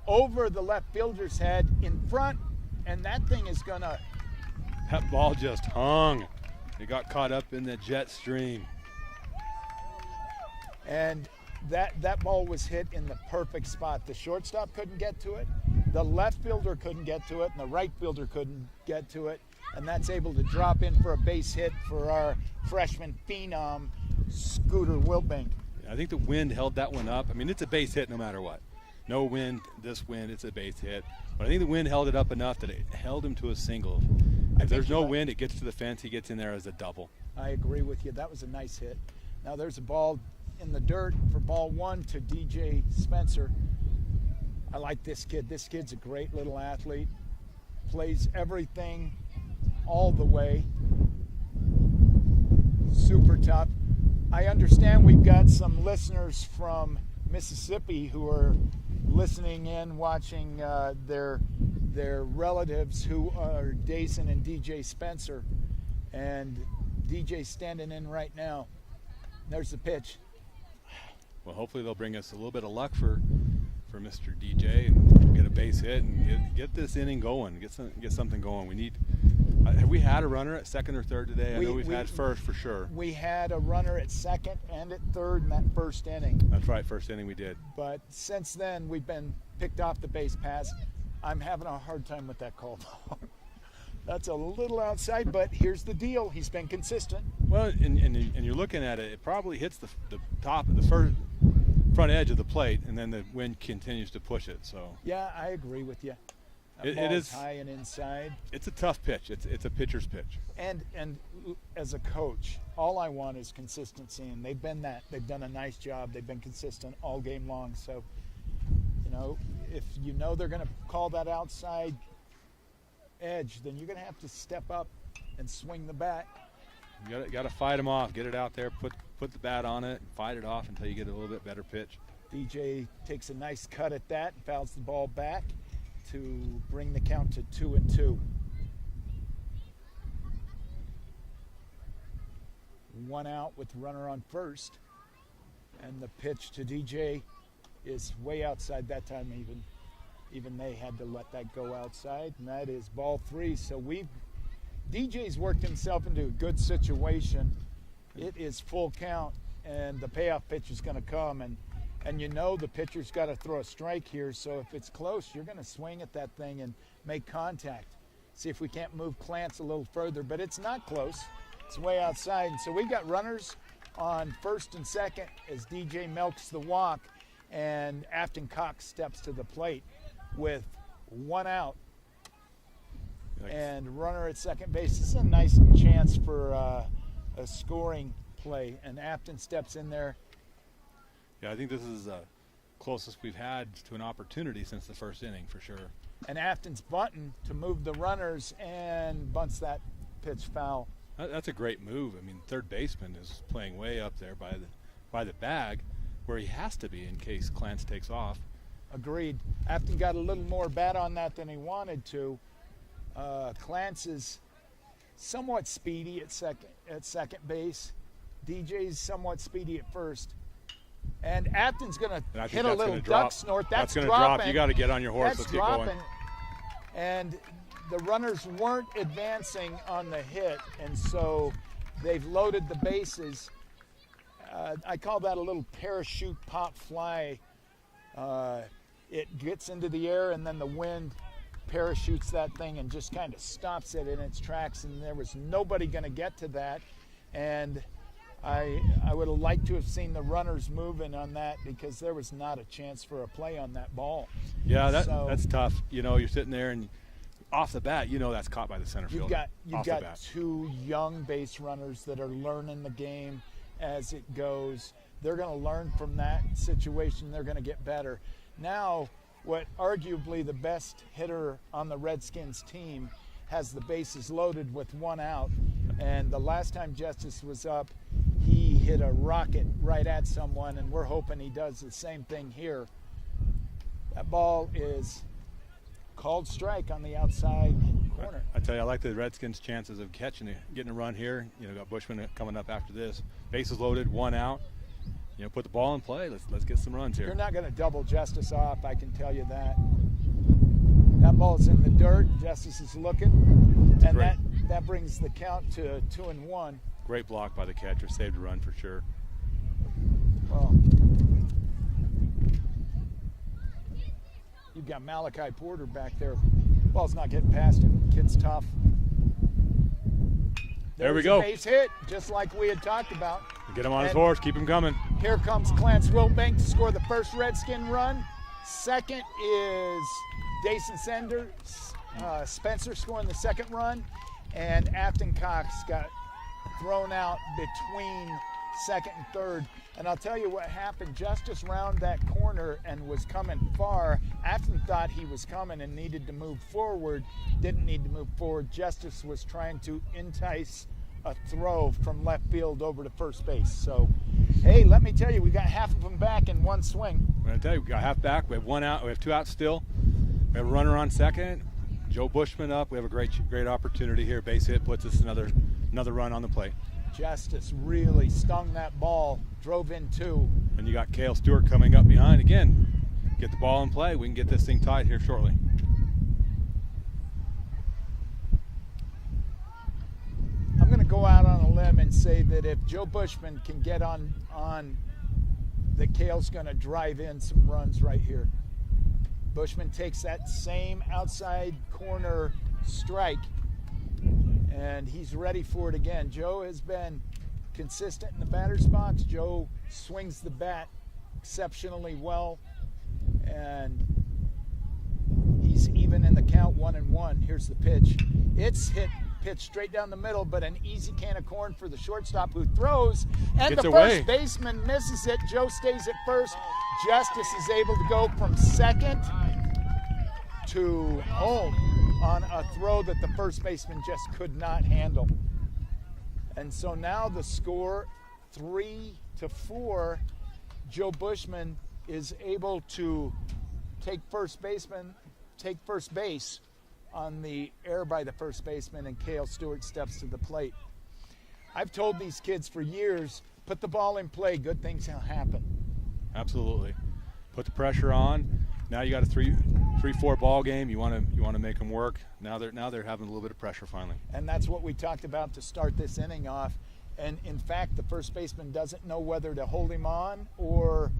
over the left fielder's head in front, and that thing is gonna. That ball just hung. It got caught up in the jet stream. And that ball was hit in the perfect spot. The shortstop couldn't get to it, the left fielder couldn't get to it, and the right fielder couldn't get to it. And that's able to drop in for a base hit for our freshman phenom, Scooter Wilbank. I think the wind held that one up. I mean, it's a base hit no matter what. No wind, this wind, it's a base hit. But I think the wind held it up enough that it held him to a single. If there's no wind, it gets to the fence, he gets in there as a double. I agree with you. That was a nice hit. Now there's a ball in the dirt for ball one to DJ Spencer. I like this kid. This kid's a great little athlete. Plays everything all the way. Super tough. I understand we've got some listeners from Mississippi who are listening in, watching their relatives who are Dason and DJ Spencer. And DJ's standing in right now. There's the pitch. Well, hopefully they'll bring us a little bit of luck for Mr. DJ and get a base hit and get this inning going, get something going. We need. Have we had a runner at second or third today? I know we've had first for sure. We had a runner at second and at third in that first inning. That's right, first inning we did. But since then, we've been picked off the base pass. I'm having a hard time with that call. That's a little outside, but here's the deal. He's been consistent. Well, and you're looking at it, it probably hits the top of the front edge of the plate, and then the wind continues to push it. So yeah, I agree with you. It is high and inside. It's a tough pitch. It's a pitcher's pitch. And as a coach, all I want is consistency, and they've been that. They've done a nice job. They've been consistent all game long. So, if they're going to call that outside edge, then you're going to have to step up and swing the bat. You got to fight them off. Get it out there. Put the bat on it. And fight it off until you get a little bit better pitch. DJ takes a nice cut at that and fouls the ball back. to bring the count to 2-2. 1 out with runner on first, and the pitch to DJ is way outside that time. Even they had to let that go outside, and that is ball 3. So DJ's worked himself into a good situation. It is full count, and the payoff pitch is going to come, and you know the pitcher's got to throw a strike here, so if it's close, you're going to swing at that thing and make contact. See if we can't move Clance a little further, but it's not close. It's way outside, and so we've got runners on first and second as DJ milks the walk, and Afton Cox steps to the plate with 1 out. And runner at second base. This is a nice chance for a scoring play, and Afton steps in there. Yeah, I think this is the closest we've had to an opportunity since the first inning, for sure. And Afton's bunting to move the runners and bunts that pitch foul. That's a great move. I mean, third baseman is playing way up there by the bag, where he has to be in case Clance takes off. Agreed. Afton got a little more bat on that than he wanted to. Clance is somewhat speedy at second base. DJ's somewhat speedy at first. And Afton's going to hit a little duck snort. That's going to dropping. drop. You got to get on your horse. That's Let's dropping. get going. And the runners weren't advancing on the hit, and so they've loaded the bases. I call that a little parachute pop fly. It gets into the air, and then the wind parachutes that thing and just kind of stops it in its tracks, and there was nobody going to get to that. And I would have liked to have seen the runners moving on that, because there was not a chance for a play on that ball. Yeah, that's tough. You know, you're sitting there, and off the bat, you know that's caught by the center fielder. You've got 2 young base runners that are learning the game as it goes. They're going to learn from that situation. They're going to get better. Now, what arguably the best hitter on the Redskins team has the bases loaded with 1 out. And the last time Justice was up, he hit a rocket right at someone, and we're hoping he does the same thing here. That ball is called strike on the outside corner. I tell you, I like the Redskins' chances of getting a run here. You know, got Bushman coming up after this. Bases loaded, 1 out. You know, put the ball in play. Let's get some runs here. You're not going to double Justice off, I can tell you that. That ball's in the dirt. Justice is looking, and that brings the count to 2-1. Great block by the catcher. Saved a run for sure. Well, you've got Malachi Porter back there. Ball's not getting past him. Kid's tough. There we go. A base hit, just like we had talked about. Get him on his horse. Keep him coming. Here comes Clance Wilbank to score the first Redskin run. Second is Dason Spencer scoring the second run. And Afton Cox got thrown out between second and third. And I'll tell you what happened. Justice rounded that corner and was coming far. Afton thought he was coming and needed to move forward. Didn't need to move forward. Justice was trying to entice a throw from left field over to first base. So, hey, let me tell you, we got half of them back in one swing. I'm going to tell you, we got half back. We have 1 out. We have 2 outs still. We have a runner on second. Joe Bushman up. We have a great opportunity here. Base hit puts us another run on the plate. Justice really stung that ball, drove in 2. And you got Cale Stewart coming up behind again. Get the ball in play. We can get this thing tied here shortly. I'm going to go out on a limb and say that if Joe Bushman can get on that Cale's going to drive in some runs right here. Bushman takes that same outside corner strike, and he's ready for it again. Joe has been consistent in the batter's box. Joe swings the bat exceptionally well, and he's even in the count 1-1. Here's the pitch. It's pitch straight down the middle, but an easy can of corn for the shortstop, who throws, and the first baseman misses it. Joe stays at first. Justice is able to go from second to home on a throw that the first baseman just could not handle. And so now the score 3-4. Joe Bushman is able to take first baseman take first base on the error by the first baseman, and Cale Stewart steps to the plate. I've told these kids for years, put the ball in play, good things will happen. Absolutely. Put the pressure on. Now you got a 3-4 ball game. You want to make them work. Now they're having a little bit of pressure finally. And that's what we talked about to start this inning off. And in fact, the first baseman doesn't know whether to hold him on or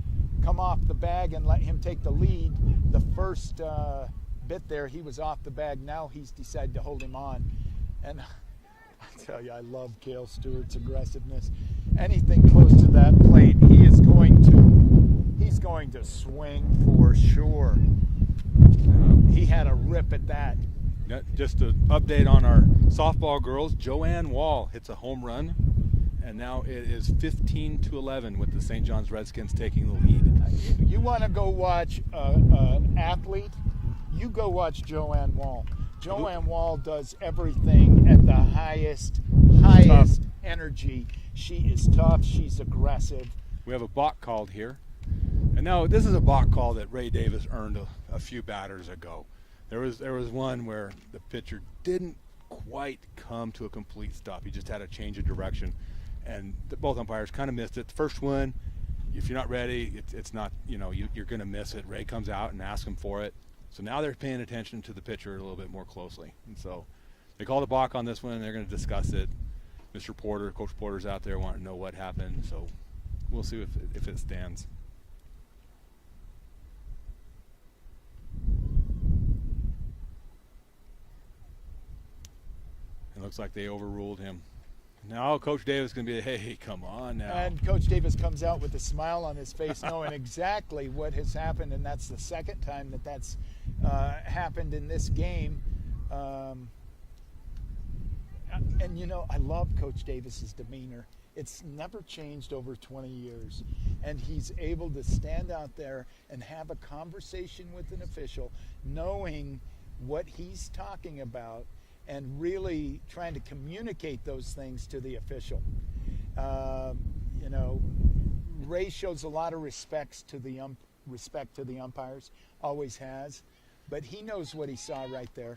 come off the bag and let him take the lead. The first bit there, he was off the bag. Now he's decided to hold him on. And I tell you, I love Cale Stewart's aggressiveness. Anything close to that plate, he's going to swing for sure. He had a rip at that. Just an update on our softball girls. Joanne Wall hits a home run, and now it is 15-11 with the St. John's Redskins taking the lead. You want to go watch an athlete? You go watch Joanne Wall. Joanne Wall does everything at the highest energy. She is tough. She's aggressive. We have a balk called here. And now this is a balk call that Ray Davis earned a few batters ago. There was one where the pitcher didn't quite come to a complete stop. He just had a change of direction, and both umpires kind of missed it. The first one, if you're not ready, it's not, you're going to miss it. Ray comes out and asks him for it. So now they're paying attention to the pitcher a little bit more closely. And so they called a balk on this one, and they're going to discuss it. Mr. Porter, Coach Porter's out there wanting to know what happened. So we'll see if it stands. It looks like they overruled him. Now Coach Davis is going to be, hey, come on now. And Coach Davis comes out with a smile on his face, knowing exactly what has happened, and that's the second time that's happened in this game. And, I love Coach Davis's demeanor. It's never changed over 20 years. And he's able to stand out there and have a conversation with an official, knowing what he's talking about, and really trying to communicate those things to the official. Ray shows a lot of respect to the umpires, always has, but he knows what he saw right there.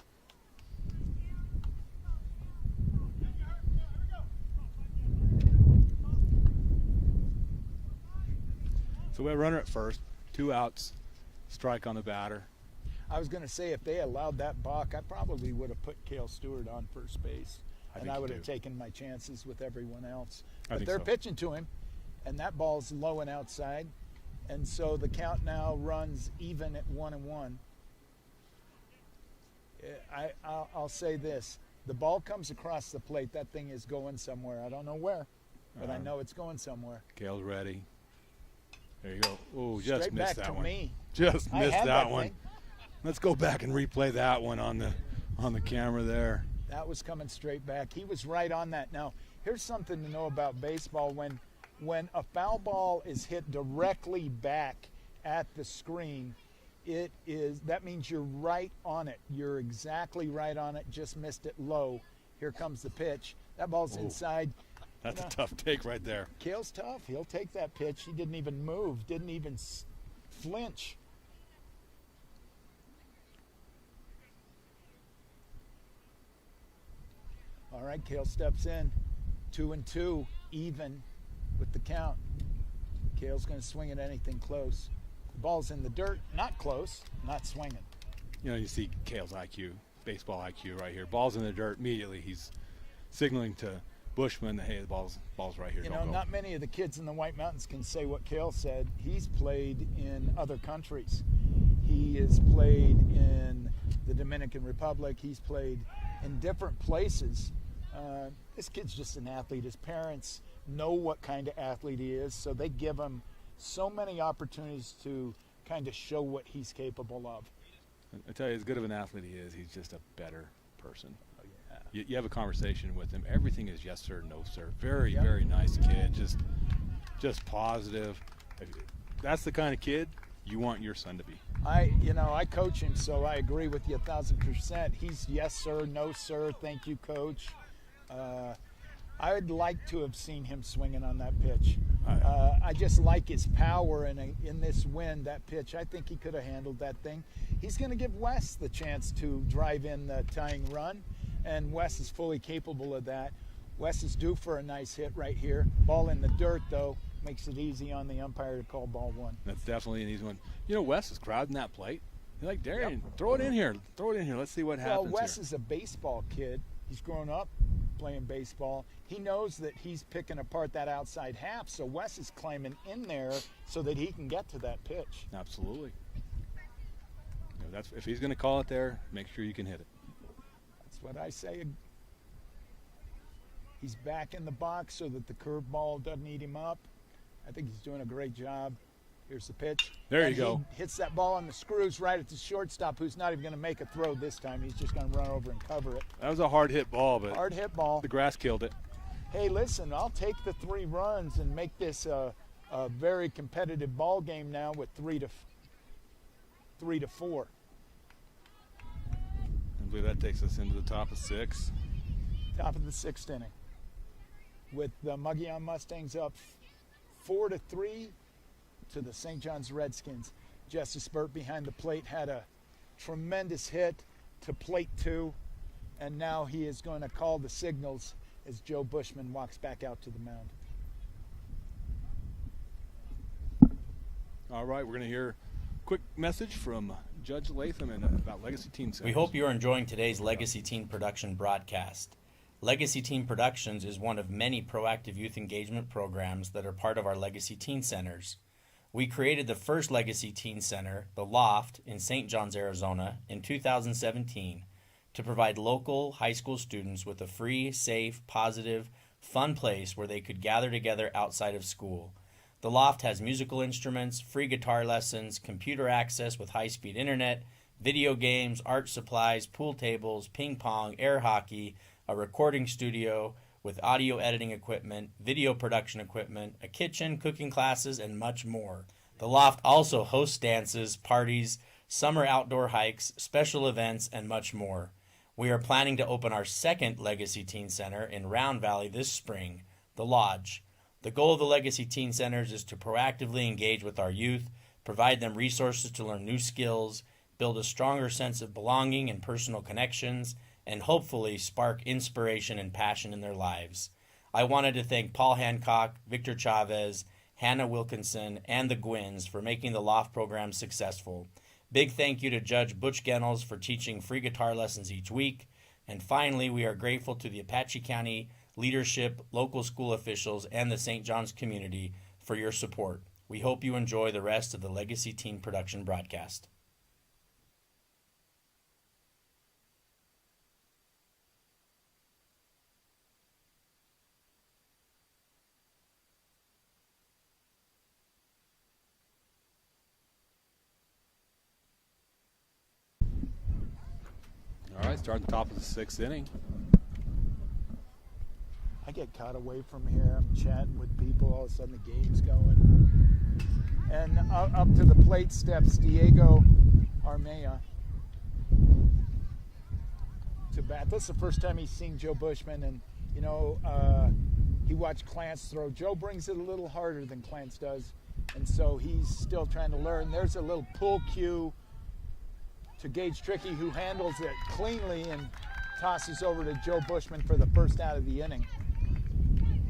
So we have a runner at first, 2 outs, strike on the batter. I was going to say, if they allowed that balk, I probably would have put Cale Stewart on first base. And I would have taken my chances with everyone else. But they're pitching to him, and that ball's low and outside. And so the count now runs even at 1-1. I'll say this. The ball comes across the plate. That thing is going somewhere. I don't know where, but I know it's going somewhere. Cale's ready. There you go. Oh, just Straight missed back that to one. me. Just I missed had that one. thing. Let's go back and replay that one on the camera there. That was coming straight back. He was right on that. Now, here's something to know about baseball. When a foul ball is hit directly back at the screen, that means you're right on it. You're exactly right on it. Just missed it low. Here comes the pitch. That ball's inside. That's a tough take right there. Cale's tough. He'll take that pitch. He didn't even move. Didn't even flinch. All right, Cale steps in. 2-2, even with the count. Cale's going to swing at anything close. The ball's in the dirt, not close, not swinging. You see Cale's IQ, baseball IQ right here. Ball's in the dirt immediately. He's signaling to Bushman that, hey, the ball's right here. Don't go. Not many of the kids in the White Mountains can say what Cale said. He's played in other countries. He has played in the Dominican Republic. He's played in different places. This kid's just an athlete. His parents know what kind of athlete he is, so they give him so many opportunities to kind of show what he's capable of. I tell you, as good of an athlete he is, he's just a better person. You have a conversation with him. Everything is yes sir, no sir. Very, very nice kid. Just positive. That's the kind of kid you want your son to be. I coach him, so I agree with you 1,000%. He's yes sir, no sir. Thank you, coach. I would like to have seen him swinging on that pitch. I just like his power, and in this wind, that pitch, I think he could have handled that thing. He's going to give Wes the chance to drive in the tying run, and Wes is fully capable of that. Wes is due for a nice hit right here. Ball in the dirt, though, makes it easy on the umpire to call ball one. That's definitely an easy one. You know, Wes is crowding that plate. You're like, Darian, throw it in here. Throw it in here. Let's see what happens. Well, Wes here. is a baseball kid. He's grown up playing baseball. He knows that he's picking apart that outside half, so Wes is climbing in there so that he can get to that pitch. Absolutely. You know, if he's going to call it there, make sure you can hit it. That's what I say. He's back in the box so that the curveball doesn't eat him up. I think he's doing a great job. Here's the pitch. There you go. He hits that ball on the screws right at the shortstop, who's not even going to make a throw this time. He's just going to run over and cover it. That was a hard hit ball, but Hard hit ball. the grass killed it. Hey, listen, I'll take the 3 runs and make this a very competitive ball game now with 3 to 4. I believe that takes us into the top of 6. Top of the 6th inning. With the Mogollon Mustangs up 4-3 to the St. John's Redskins. Justice Burt behind the plate had a tremendous hit to plate 2, and now he is going to call the signals as Joe Bushman walks back out to the mound. All right, we're going to hear a quick message from Judge Latham and about Legacy Teen Centers. We hope you're enjoying today's Legacy Teen Production broadcast. Legacy Teen Productions is one of many proactive youth engagement programs that are part of our Legacy Teen Centers. We created the first Legacy Teen Center, The Loft, in St. John's, Arizona, in 2017 to provide local high school students with a free, safe, positive, fun place where they could gather together outside of school. The Loft has musical instruments, free guitar lessons, computer access with high-speed internet, video games, art supplies, pool tables, ping pong, air hockey, a recording studio with audio editing equipment, video production equipment, a kitchen, cooking classes, and much more. The Loft also hosts dances, parties, summer outdoor hikes, special events, and much more. We are planning to open our second Legacy Teen Center in Round Valley this spring, The Lodge. The goal of the Legacy Teen Centers is to proactively engage with our youth, provide them resources to learn new skills, build a stronger sense of belonging and personal connections, and hopefully spark inspiration and passion in their lives. I wanted to thank Paul Hancock, Victor Chavez, Hannah Wilkinson, and the Gwynns for making the Loft program successful. Big thank you to Judge Butch Gennels for teaching free guitar lessons each week. And finally, we are grateful to the Apache County leadership, local school officials, and the St. John's community for your support. We hope you enjoy the rest of the Legacy Teen Production broadcast. All right, starting the top of the 6th inning. I get caught away from here. I'm chatting with people. All of a sudden, the game's going. And up to the plate steps Diego Armea to bat. This is the first time he's seen Joe Bushman, and he watched Clance throw. Joe brings it a little harder than Clance does, and so he's still trying to learn. There's a little pull cue to Gage Trickey, who handles it cleanly and tosses over to Joe Bushman for the first out of the inning.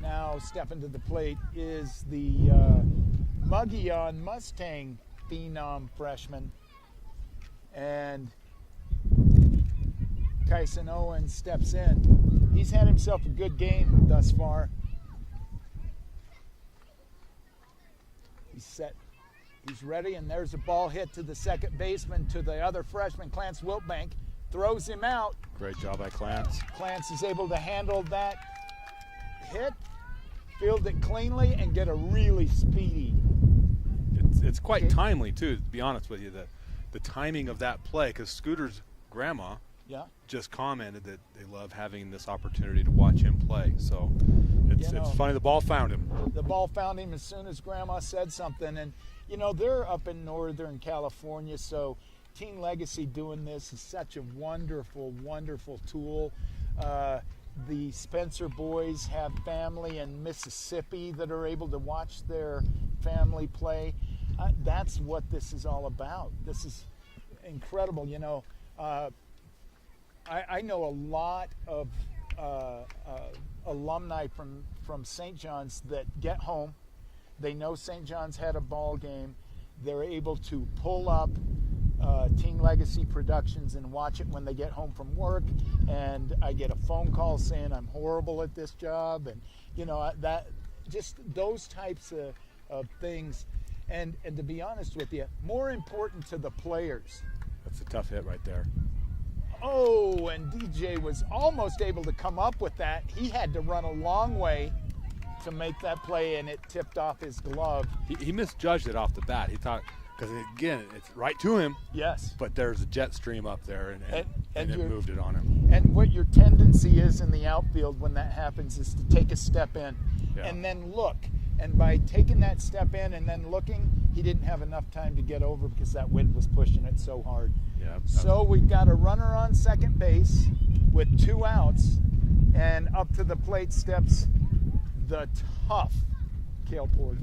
Now stepping to the plate is the Mogollon Mustang phenom freshman, and Kyson Owens steps in. He's had himself a good game thus far. He's set. He's ready, and there's a ball hit to the second baseman, to the other freshman, Clance Wiltbank. Throws him out. Great job by Clance. Clance is able to handle that hit, field it cleanly, and get a really speedy. It's quite timely, too, to be honest with you. The timing of that play, because Scooter's grandma just commented that they love having this opportunity to watch him play. So it's funny, the ball found him. The ball found him as soon as grandma said something. And, they're up in Northern California, so Teen Legacy doing this is such a wonderful, wonderful tool. the Spencer boys have family in Mississippi that are able to watch their family play. That's what this is all about. This is incredible. You know, I know a lot of alumni from St. John's that get home. They know St. John's had a ball game. They're able to pull up Teen Legacy Productions and watch it when they get home from work. And I get a phone call saying I'm horrible at this job, and you know, that just those types of things. And to be honest with you, more important to the players. That's a tough hit right there. Oh, and DJ was almost able to come up with that. He had to run a long way to make that play, and it tipped off his glove. He misjudged it off the bat. He thought, because again, it's right to him. Yes. But there's a jet stream up there, and it moved it on him. And what your tendency is in the outfield when that happens is to take a step in and then look. And by taking that step in and then looking, he didn't have enough time to get over because that wind was pushing it so hard. Yeah. So we've got a runner on second base with 2 outs, and up to the plate steps the tough Cale Porter.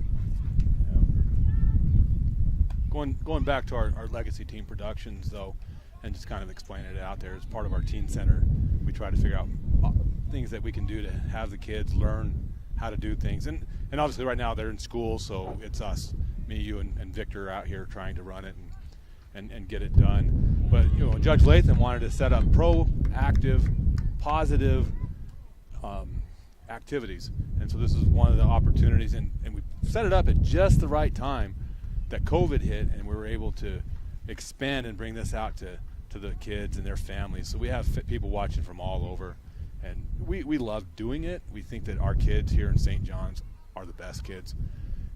Going back to our legacy team productions, though, and just kind of explaining it out there as part of our teen center, we try to figure out things that we can do to have the kids learn how to do things. And obviously right now they're in school, so it's us, me, you, and Victor out here trying to run it and get it done. But you know, Judge Latham wanted to set up proactive, positive activities, and so this is one of the opportunities, and we set it up at just the right time that COVID hit, and we were able to expand and bring this out to the kids and their families. So we have people watching from all over, and we love doing it. We think that our kids here in St. John's are the best kids.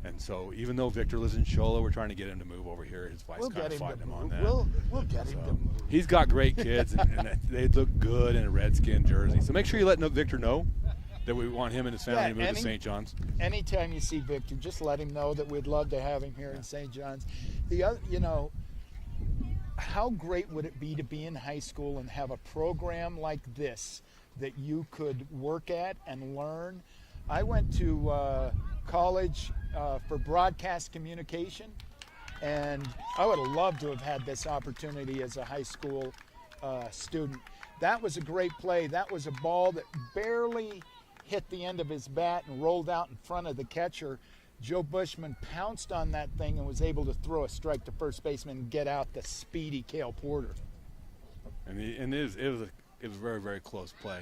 And so even though Victor lives in Shola, we're trying to get him to move over here. His wife's kind of fighting him on that. We'll get him to move. He's got great kids, and they look good in a Redskin jersey. So make sure you let Victor know that we want him and his family to move to St. John's. Anytime you see Victor, just let him know that we'd love to have him here in St. John's. The other, you know, how great would it be to be in high school and have a program like this that you could work at and learn? I went to college for broadcast communication, and I would have loved to have had this opportunity as a high school student. That was a great play. That was a ball that barely hit the end of his bat and rolled out in front of the catcher. Joe Bushman pounced on that thing and was able to throw a strike to first baseman and get out the speedy Cale Porter. And it was a very, very close play.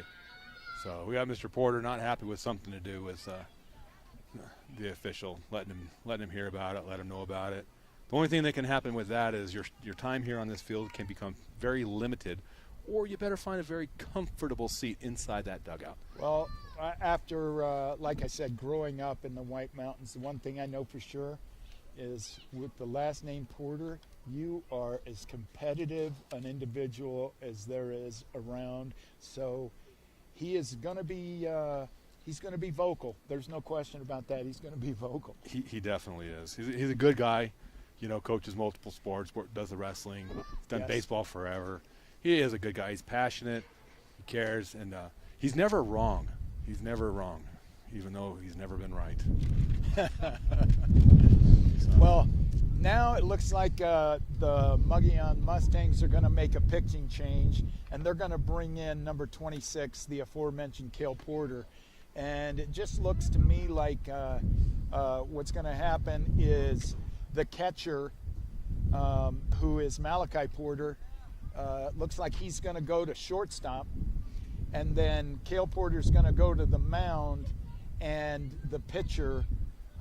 So we got Mr. Porter not happy with something to do with the official letting him hear about it, let him know about it. The only thing that can happen with that is your time here on this field can become very limited, or you better find a very comfortable seat inside that dugout. Well, after, like I said, growing up in the White Mountains, the one thing I know for sure is with the last name Porter, you are as competitive an individual as there is around. So he is going to be he's going to be vocal. There's no question about that. He's going to be vocal. He definitely is. He's a good guy. You know, coaches multiple sports, does the wrestling, done baseball forever. He is a good guy. He's passionate. He cares, and he's never wrong. He's never wrong, even though he's never been right. Well, now it looks like the Mogollon Mustangs are going to make a pitching change, and they're going to bring in number 26, the aforementioned Cale Porter. And it just looks to me like what's going to happen is the catcher, who is Malachi Porter, looks like he's going to go to shortstop, and then Cale Porter's going to go to the mound, and the pitcher,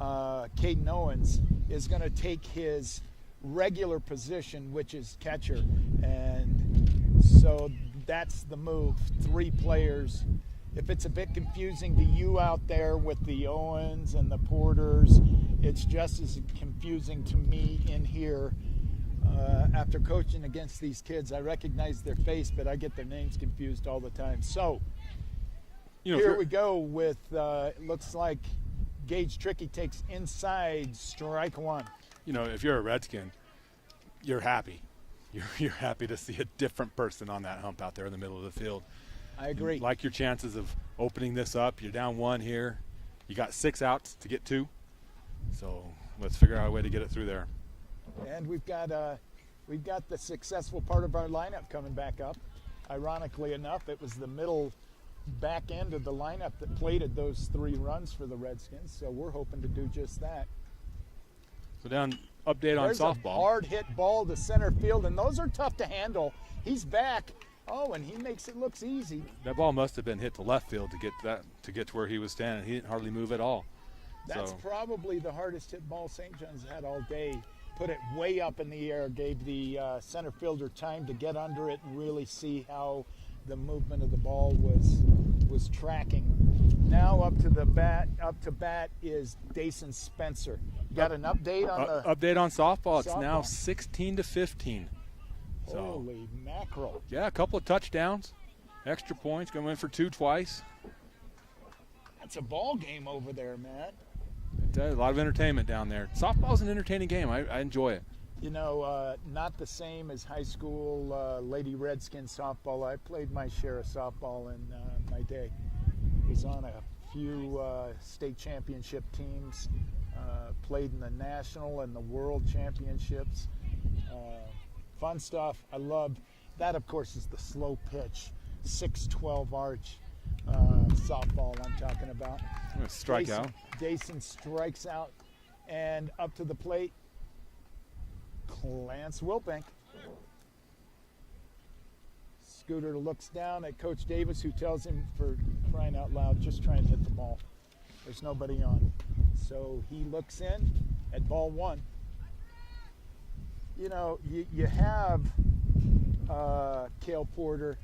Caden Owens, is going to take his regular position, which is catcher. And so that's the move, 3 players. If it's a bit confusing to you out there with the Owens and the Porters, it's just as confusing to me in here. After coaching against these kids, I recognize their face, but I get their names confused all the time. So here we go with, it looks like Gage Trickey takes inside, strike 1. You know, if you're a Redskin, you're happy. You're happy to see a different person on that hump out there in the middle of the field. I agree. You like your chances of opening this up. You're down 1 here. You got 6 outs to get 2. So let's figure out a way to get it through there. And we've got the successful part of our lineup coming back up. Ironically enough, it was the middle back end of the lineup that plated those 3 runs for the Redskins. So we're hoping to do just that. So down update on There's softball. a hard hit ball to center field, and those are tough to handle. He's back. Oh, and he makes it look easy. That ball must have been hit to left field to get to where he was standing. He didn't hardly move at all. That's probably the hardest hit ball St. John's had all day. Put it way up in the air, gave the center fielder time to get under it and really see how the movement of the ball was tracking. Now up to bat is Dason Spencer. You got an update on the update on softball? It's softball? now 16-15. So, holy mackerel! yeah, a couple of touchdowns, extra points, going in for 2 twice. That's a ball game over there, man. A lot of entertainment down there. Softball's an entertaining game. I enjoy it. You know, not the same as high school Lady Redskins softball. I played my share of softball in my day. Was on a few state championship teams. Played in the national and the world championships. Fun stuff. I loved that. Of course, is the slow pitch, 6-12 arch softball I'm talking about. Strikeout. Dason strikes out, and up to the plate, Clance Wilbank. Scooter looks down at Coach Davis, who tells him, for crying out loud, just try and hit the ball. There's nobody on. So he looks in at ball 1. You know, you have Cale Porter.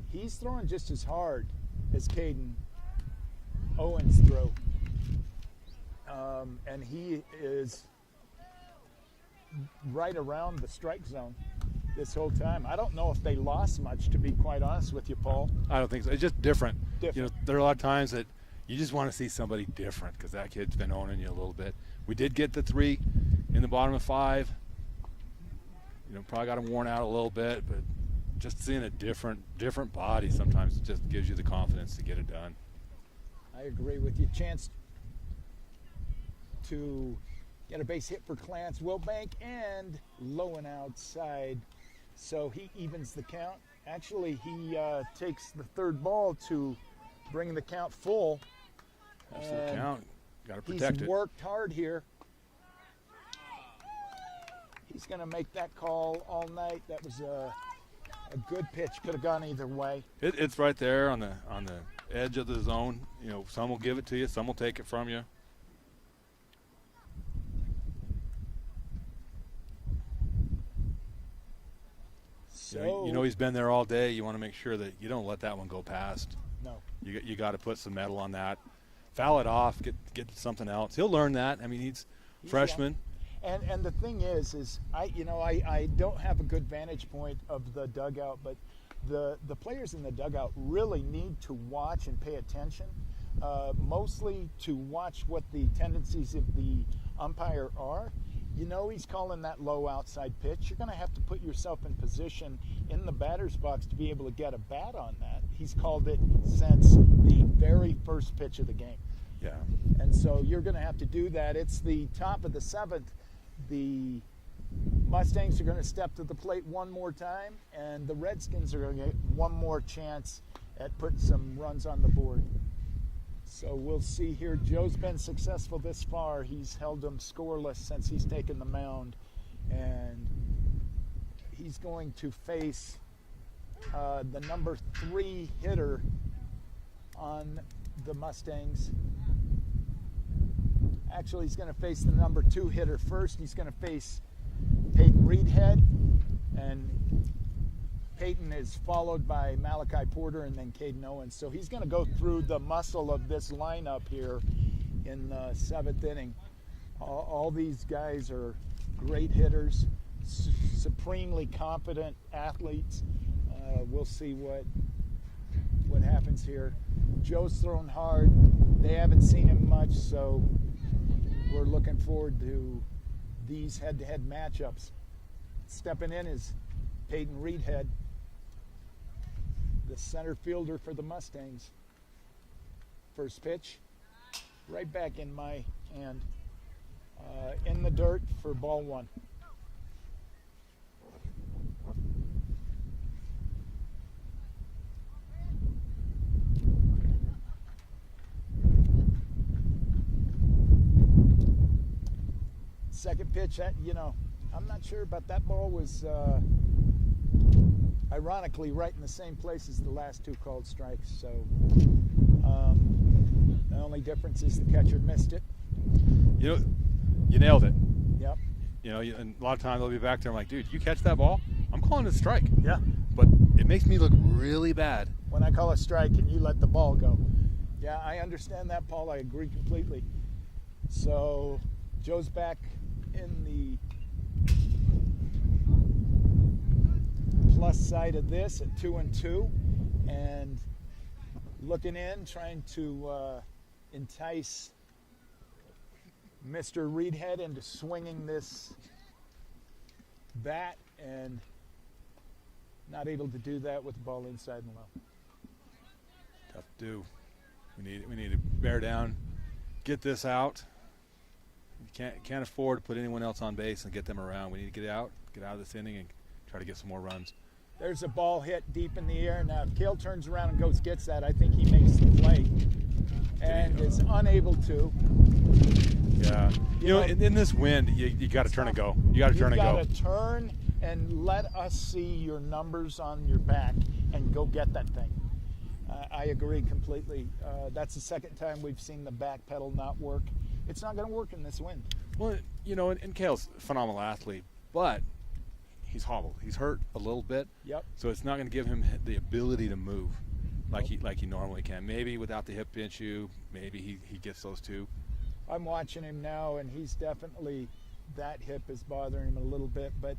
He's throwing just as hard as Caden Owens throw. And he is right around the strike zone this whole time. I don't know if they lost much, to be quite honest with you, Paul. I don't think so. It's just different. You know, there are a lot of times that you just want to see somebody different because that kid's been owning you a little bit. We did get the 3 in the bottom of 5. You know, probably got him worn out a little bit, but just seeing a different body sometimes just gives you the confidence to get it done. I agree with you. Chance to get a base hit for Clance Wilbank and low and outside. So he evens the count. Actually, he takes the 3rd ball to bring the count full. That's the count. Got to protect it. He's worked hard here. He's going to make that call all night. That was a good pitch. Could have gone either way. It's right there on the edge of the zone. You know, some will give it to you, some will take it from you. So you know he's been there all day. You want to make sure that you don't let that one go past. No. You got to put some metal on that. Foul it off. Get something else. He'll learn that. I mean, he's freshman. And the thing is I don't have a good vantage point of the dugout, but the players in the dugout really need to watch and pay attention, mostly to watch what the tendencies of the umpire are. You know he's calling that low outside pitch. You're going to have to put yourself in position in the batter's box to be able to get a bat on that. He's called it since the very first pitch of the game. Yeah. And so you're going to have to do that. It's the top of the 7th. The Mustangs are going to step to the plate one more time, and the Redskins are going to get one more chance at putting some runs on the board. So we'll see here. Joe's been successful this far. He's held them scoreless since he's taken the mound, and he's going to face the number 3 hitter on the Mustangs. Actually, he's going to face the number 2 hitter first. He's going to face Peyton Reedhead, and Peyton is followed by Malachi Porter and then Caden Owens. So he's going to go through the muscle of this lineup here in the 7th inning. All these guys are great hitters, supremely competent athletes. We'll see what happens here. Joe's thrown hard. They haven't seen him much, so we're looking forward to these head-to-head matchups. Stepping in is Peyton Reedhead, the center fielder for the Mustangs. First pitch, right back in my hand. In the dirt for ball one. Second pitch, I'm not sure, but that ball was ironically right in the same place as the last two called strikes. So the only difference is the catcher missed it. You nailed it. Yep. And a lot of times they'll be back there. I'm like, dude, you catch that ball? I'm calling it a strike. Yeah. But it makes me look really bad when I call a strike and you let the ball go. Yeah, I understand that, Paul. I agree completely. So Joe's back in the plus side of this at 2-2, and looking in, trying to entice Mr. Reedhead into swinging this bat, and not able to do that with the ball inside and low. Tough to do. We need to bear down, get this out. You can't afford to put anyone else on base and get them around. We need to get out of this inning and try to get some more runs. There's a ball hit deep in the air. Now, if Kale turns around and gets that, I think he makes the play and is unable to. Yeah. In this wind, you got to turn and go. You got to turn and go. You've got to turn and let us see your numbers on your back and go get that thing. I agree completely. That's the second time we've seen the back pedal not work. It's not going to work in this wind. Well, and Kale's a phenomenal athlete, but he's hobbled. He's hurt a little bit. Yep. So it's not going to give him the ability to move like he normally can. Maybe without the hip issue, maybe he gets those two. I'm watching him now, and he's definitely, that hip is bothering him a little bit. But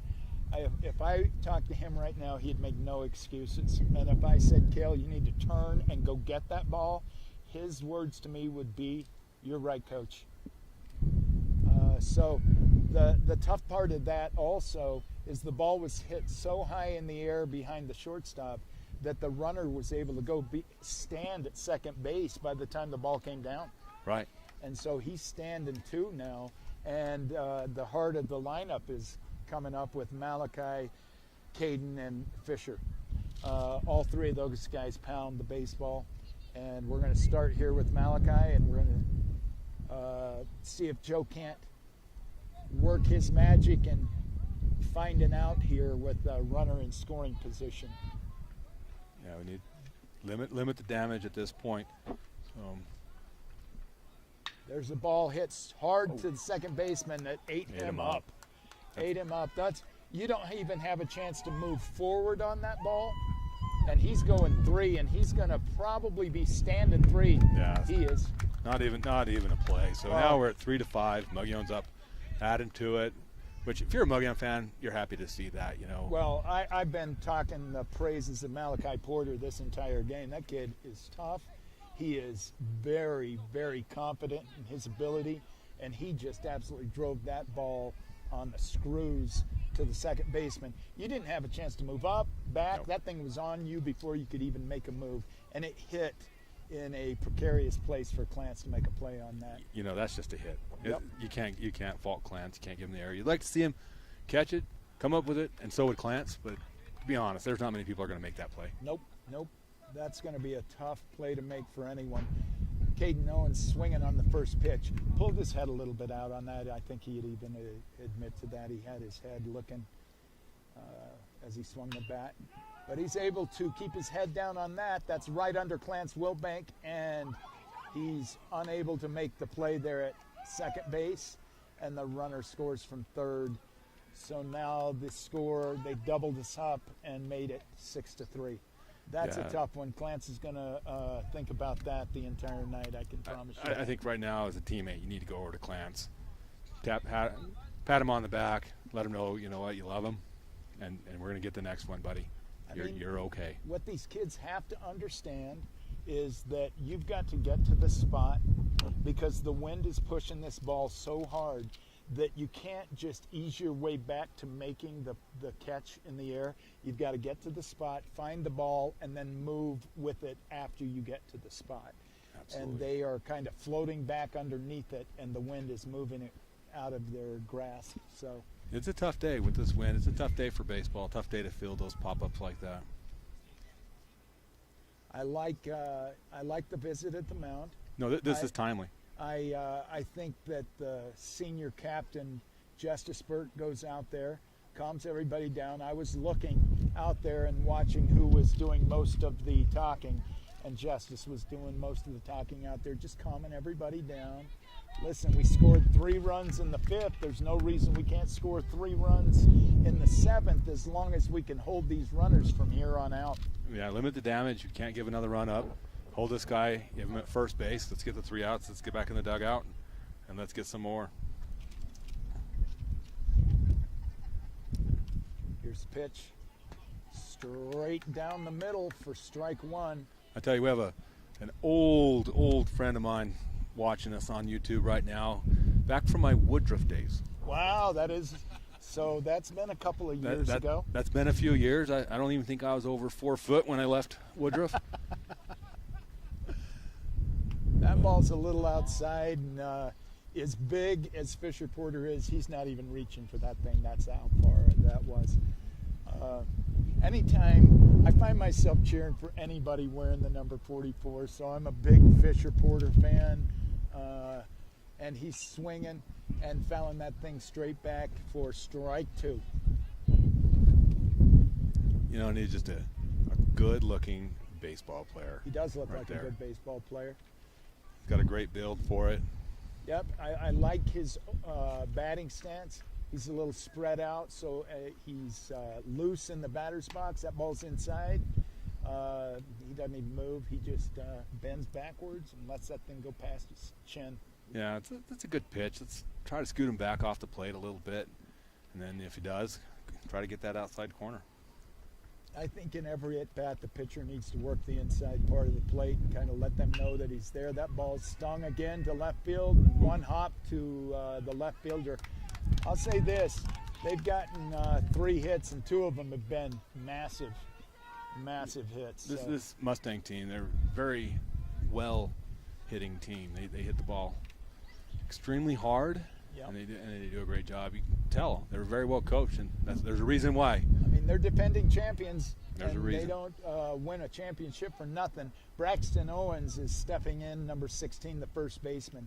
if I talked to him right now, he'd make no excuses. And if I said, Kale, you need to turn and go get that ball, his words to me would be, you're right, coach. So the tough part of that also is the ball was hit so high in the air behind the shortstop that the runner was able to stand at second base by the time the ball came down. Right. And so he's standing two now, and the heart of the lineup is coming up with Malachi, Caden, and Fisher. All three of those guys pound the baseball, and we're going to start here with Malachi, and we're going to see if Joe can't work his magic and find an out here with a runner in scoring position. Yeah, we need limit the damage at this point. There's a ball hits hard to the second baseman that ate him up. Ate him up. You don't even have a chance to move forward on that ball. And he's going 3, and he's going to probably be standing 3. Yeah. He is. Not even a play. So now we're at 3-5. Mogollon's up, adding to it. Which, if you're a Mogollon fan, you're happy to see that, Well, I've been talking the praises of Malachi Porter this entire game. That kid is tough. He is very, very confident in his ability, and he just absolutely drove that ball on the screws to the second baseman. You didn't have a chance to move up, back. Nope. That thing was on you before you could even make a move, and it hit in a precarious place for Clance to make a play on that. That's just a hit. Yep. You can't fault Clance. You can't give him the air. You'd like to see him catch it, come up with it, and so would Clance. But to be honest, there's not many people are going to make that play. Nope. That's going to be a tough play to make for anyone. Caden Owens swinging on the first pitch. Pulled his head a little bit out on that. I think he'd even admit to that. He had his head looking as he swung the bat. But he's able to keep his head down on that. That's right under Clance Wilbank, and he's unable to make the play there at second base, and the runner scores from third. So now the score, they doubled us up and made it 6-3. That's a tough one. Clance is going to think about that the entire night, I can promise you. I think right now, as a teammate, you need to go over to Clance, pat him on the back, let him know, you love him, and we're going to get the next one, buddy. You're okay. What these kids have to understand is that you've got to get to the spot because the wind is pushing this ball so hard that you can't just ease your way back to making the catch in the air. You've got to get to the spot, find the ball, and then move with it after you get to the spot. Absolutely. And they are kind of floating back underneath it, and the wind is moving it out of their grasp. So it's a tough day with this wind. It's a tough day for baseball. Tough day to field those pop-ups like that. I like the visit at the mound. No, this is timely. I think that the senior captain, Justice Burt, goes out there, calms everybody down. I was looking out there and watching who was doing most of the talking, and Justice was doing most of the talking out there, just calming everybody down. Listen, we scored 3 runs in the 5th. There's no reason we can't score 3 runs in the 7th as long as we can hold these runners from here on out. Yeah, limit the damage. You can't give another run up. Hold this guy, give him at first base. Let's get the 3 outs. Let's get back in the dugout, and let's get some more. Here's the pitch. Straight down the middle for strike 1. I tell you, we have an old friend of mine watching us on YouTube right now, back from my Woodruff days. Wow, that's been a couple of years ago. That's been a few years. I don't even think I was over 4 foot when I left Woodruff. That ball's a little outside, and as big as Fisher Porter is, he's not even reaching for that thing. That's how far that was. Anytime, I find myself cheering for anybody wearing the number 44, so I'm a big Fisher Porter fan, and he's swinging and fouling that thing straight back for strike 2. You know, and he's just a good-looking baseball player. He does look right like there. a good baseball player. He's got a great build for it. Yep, I like his batting stance. He's a little spread out, so he's loose in the batter's box. That ball's inside. He doesn't even move. He just bends backwards and lets that thing go past his chin. Yeah, that's a good pitch. Let's try to scoot him back off the plate a little bit, and then if he does, try to get that outside corner. I think in every at-bat, the pitcher needs to work the inside part of the plate and kind of let them know that he's there. That ball's stung again to left field. 1 hop to the left fielder. I'll say this. They've gotten 3 hits, and 2 of them have been massive hits. This Mustang team, they're a very well-hitting team. They hit the ball extremely hard, Yep. and they do a great job. You can tell they're very well coached, and there's a reason why. I mean, they're defending champions, There's a and reason. they don't win a championship for nothing. Braxton Owens is stepping in, number 16, the first baseman.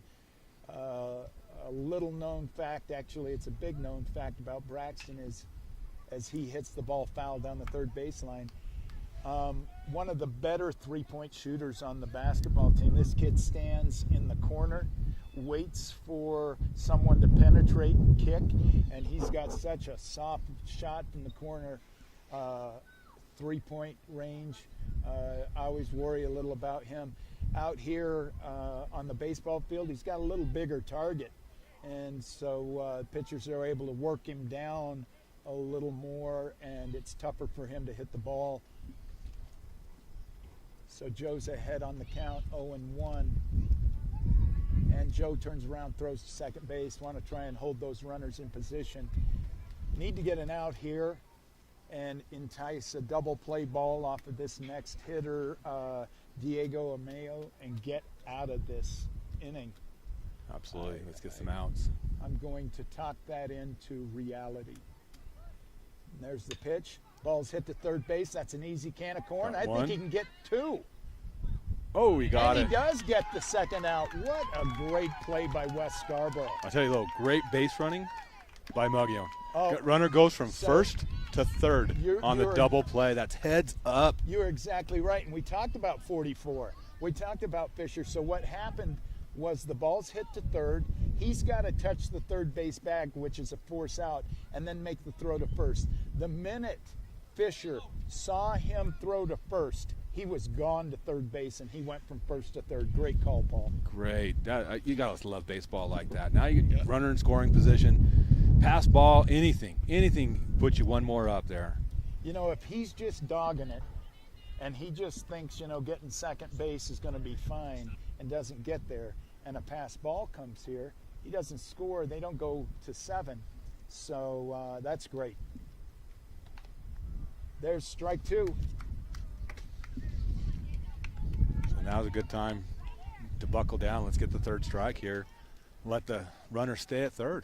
A little known fact, actually, it's a big known fact about Braxton is as he hits the ball foul down the third baseline. One of the better three-point shooters on the basketball team. This kid stands in the corner, waits for someone to penetrate and kick, and he's got such a soft shot from the corner, three-point range. I always worry a little about him. Out here on the baseball field, he's got a little bigger target, and so pitchers are able to work him down a little more, and it's tougher for him to hit the ball. So Joe's ahead on the count, 0-1. And Joe turns around, throws to second base. Want to try and hold those runners in position. Need to get an out here and entice a double play ball off of this next hitter, Diego Ameo, and get out of this inning. Absolutely. Let's get some outs. I'm going to talk that into reality. And there's the pitch. Ball's hit to third base. That's an easy can of corn. Got I one. think he can get 2. Oh, he got And it. he does get the second out. What a great play by Wes Scarborough. I'll tell you though, great base running by Mogollon. Oh, Runner goes from so first to third on the you're- double play. That's heads up. You're exactly right. And we talked about 44. We talked about Fisher. So what happened was the ball's hit to third. He's got to touch the third base bag, which is a force out, and then make the throw to first. The minute Fisher saw him throw to first, he was gone to third base, and he went from first to third. Great call, Paul. Great. You got to love baseball like that. Now you get runner in scoring position, pass ball, anything puts you one more up there. You know, if he's just dogging it and he just thinks, getting second base is going to be fine and doesn't get there, and a pass ball comes here, he doesn't score, they don't go to 7. So that's great. There's strike 2. So now's a good time to buckle down. Let's get the 3rd strike here. Let the runner stay at 3rd.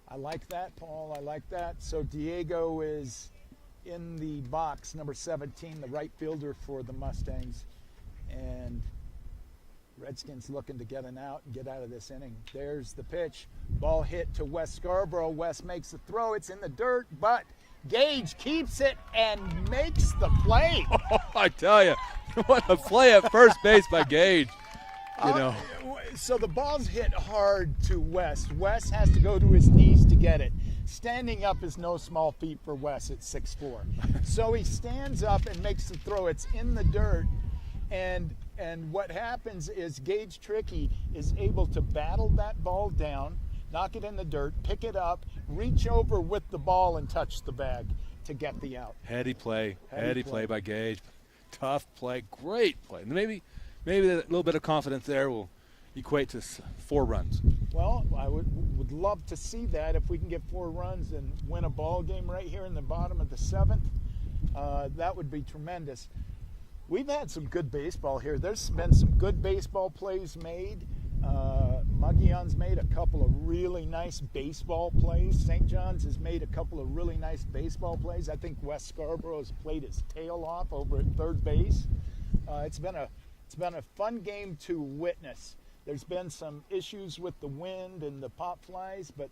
I like that, Paul. I like that. So Diego is in the box, number 17, the right fielder for the Mustangs. And Redskins looking to get an out and get out of this inning. There's the pitch. Ball hit to Wes Scarborough. Wes makes the throw. It's in the dirt, but Gage keeps it and makes the play. Oh, I tell you, what a play at first base by Gage. You know. So the ball's hit hard to Wes. Wes has to go to his knees to get it. Standing up is no small feat for Wes at 6'4". So he stands up and makes the throw. It's in the dirt. And what happens is Gage Trickey is able to battle that ball down, knock it in the dirt, pick it up, reach over with the ball and touch the bag to get the out. Heady play by Gage. Tough play, great play. Maybe a little bit of confidence there will equate to 4 runs. Well, I would love to see that if we can get 4 runs and win a ball game right here in the bottom of the 7th. That would be tremendous. We've had some good baseball here. There's been some good baseball plays made. Mogollon's made a couple of really nice baseball plays. St. John's has made a couple of really nice baseball plays. I think Wes Scarborough has played his tail off over at 3rd base. It's been a fun game to witness. There's been some issues with the wind and the pop flies, but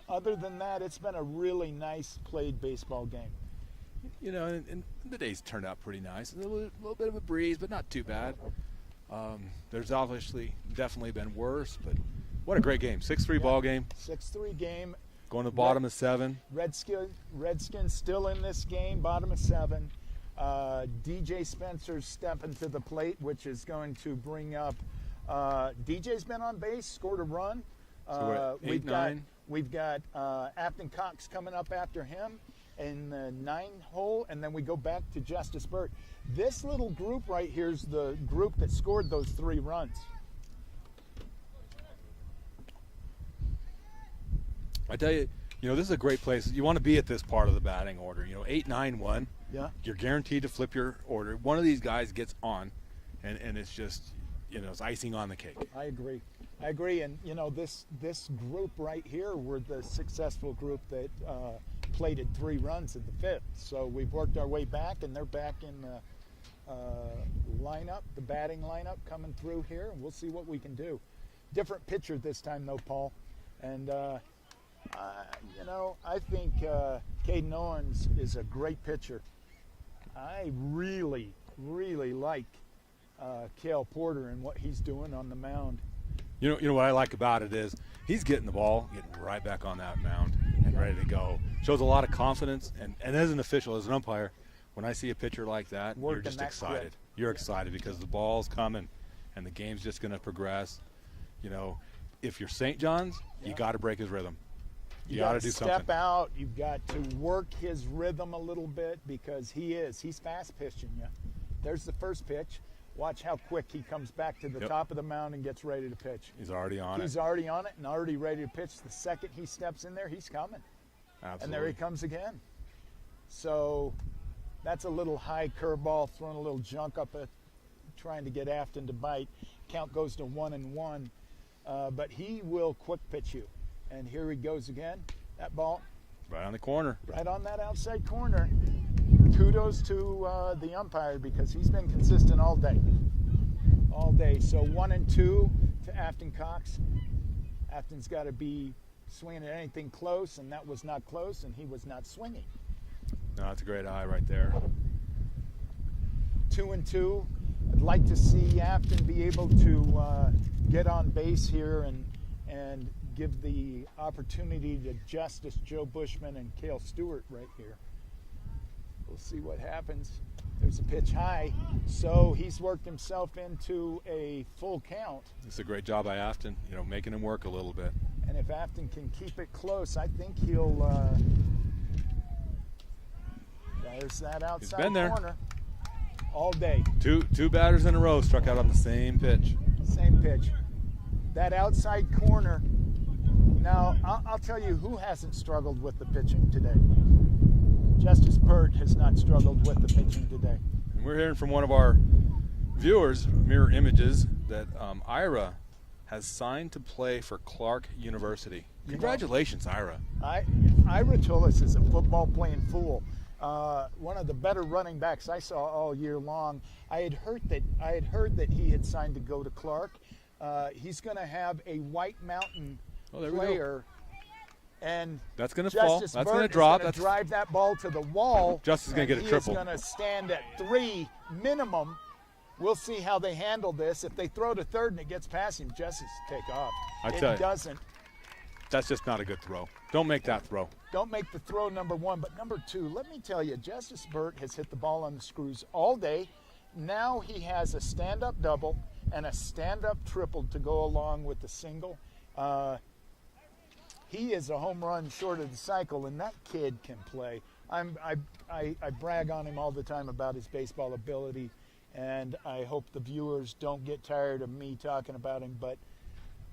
other than that, it's been a really nice played baseball game. You know, and the day's turned out pretty nice. A little bit of a breeze, but not too bad. There's obviously definitely been worse, but what a great game. 6-3 ball game. 6-3 game. Going to the bottom of 7. Redskins still in this game, bottom of 7. DJ Spencer's stepping to the plate, which is going to bring up DJ's been on base, scored a run. So we're at 8-9. We've got Afton Cox coming up after him in the 9 hole, and then we go back to Justice Burt. This little group right here is the group that scored those 3 runs. I tell you, this is a great place. You want to be at this part of the batting order. 8-9-1. Yeah. You're guaranteed to flip your order. One of these guys gets on, and it's just, it's icing on the cake. I agree. And this group right here were the successful group that plated 3 runs in the 5th. So we've worked our way back, and they're back in the lineup, the batting lineup coming through here, and we'll see what we can do. Different pitcher this time, though, Paul. And I think Caden Owens is a great pitcher. I really, really like Cale Porter and what he's doing on the mound. You know what I like about it is he's getting the ball, getting right back on that mound and ready to go. Shows a lot of confidence. And as an official, as an umpire, when I see a pitcher like that, you're just excited. Grip. You're excited because the ball's coming and the game's just going to progress. If you're St. John's, you got to break his rhythm. You got to do something. Step out. You've got to work his rhythm a little bit because he's fast pitching you. There's the first pitch. Watch how quick he comes back to the top of the mound and gets ready to pitch. He's already on it. He's already on it and already ready to pitch. The second he steps in there, he's coming. Absolutely. And there he comes again. So that's a little high curveball, throwing a little junk up at trying to get Afton to bite. Count goes to 1-1. But he will quick pitch you. And here he goes again. That ball. Right on the corner. Right on that outside corner. Kudos to the umpire because he's been consistent all day. All day. So 1-2 to Afton Cox. Afton's got to be swinging at anything close, and that was not close, and he was not swinging. No, that's a great eye right there. 2-2. I'd like to see Afton be able to get on base here and give the opportunity to Justice Joe Bushman and Cale Stewart right here. We'll see what happens. There's a pitch high, so he's worked himself into a full count. It's a great job by Afton, making him work a little bit. And if Afton can keep it close, I think he'll. There's that outside He's been there. corner all day. Two batters in a row struck out on the same pitch. Same pitch. That outside corner Now, I'll tell you who hasn't struggled with the pitching today. Justice Burt has not struggled with the pitching today. And we're hearing from one of our viewers, Mirror Images, that Ira has signed to play for Clark University. Congratulations, Ira. Ira Tullis is a football-playing fool. One of the better running backs I saw all year long. I had heard that he had signed to go to Clark. He's going to have a White Mountain player, and that's going to fall. That's going to drop. That's drive that ball to the wall. Justice is going to get a triple. He's going to stand at 3 minimum. We'll see how they handle this. If they throw to third and it gets past him, Justice will take off. It doesn't. That's just not a good throw. Don't make that throw. Don't make the throw, number one. But number two, let me tell you, Justice Burt has hit the ball on the screws all day. Now he has a stand-up double and a stand-up triple to go along with the single. He is a home run short of the cycle, and that kid can play. I brag on him all the time about his baseball ability, and I hope the viewers don't get tired of me talking about him. But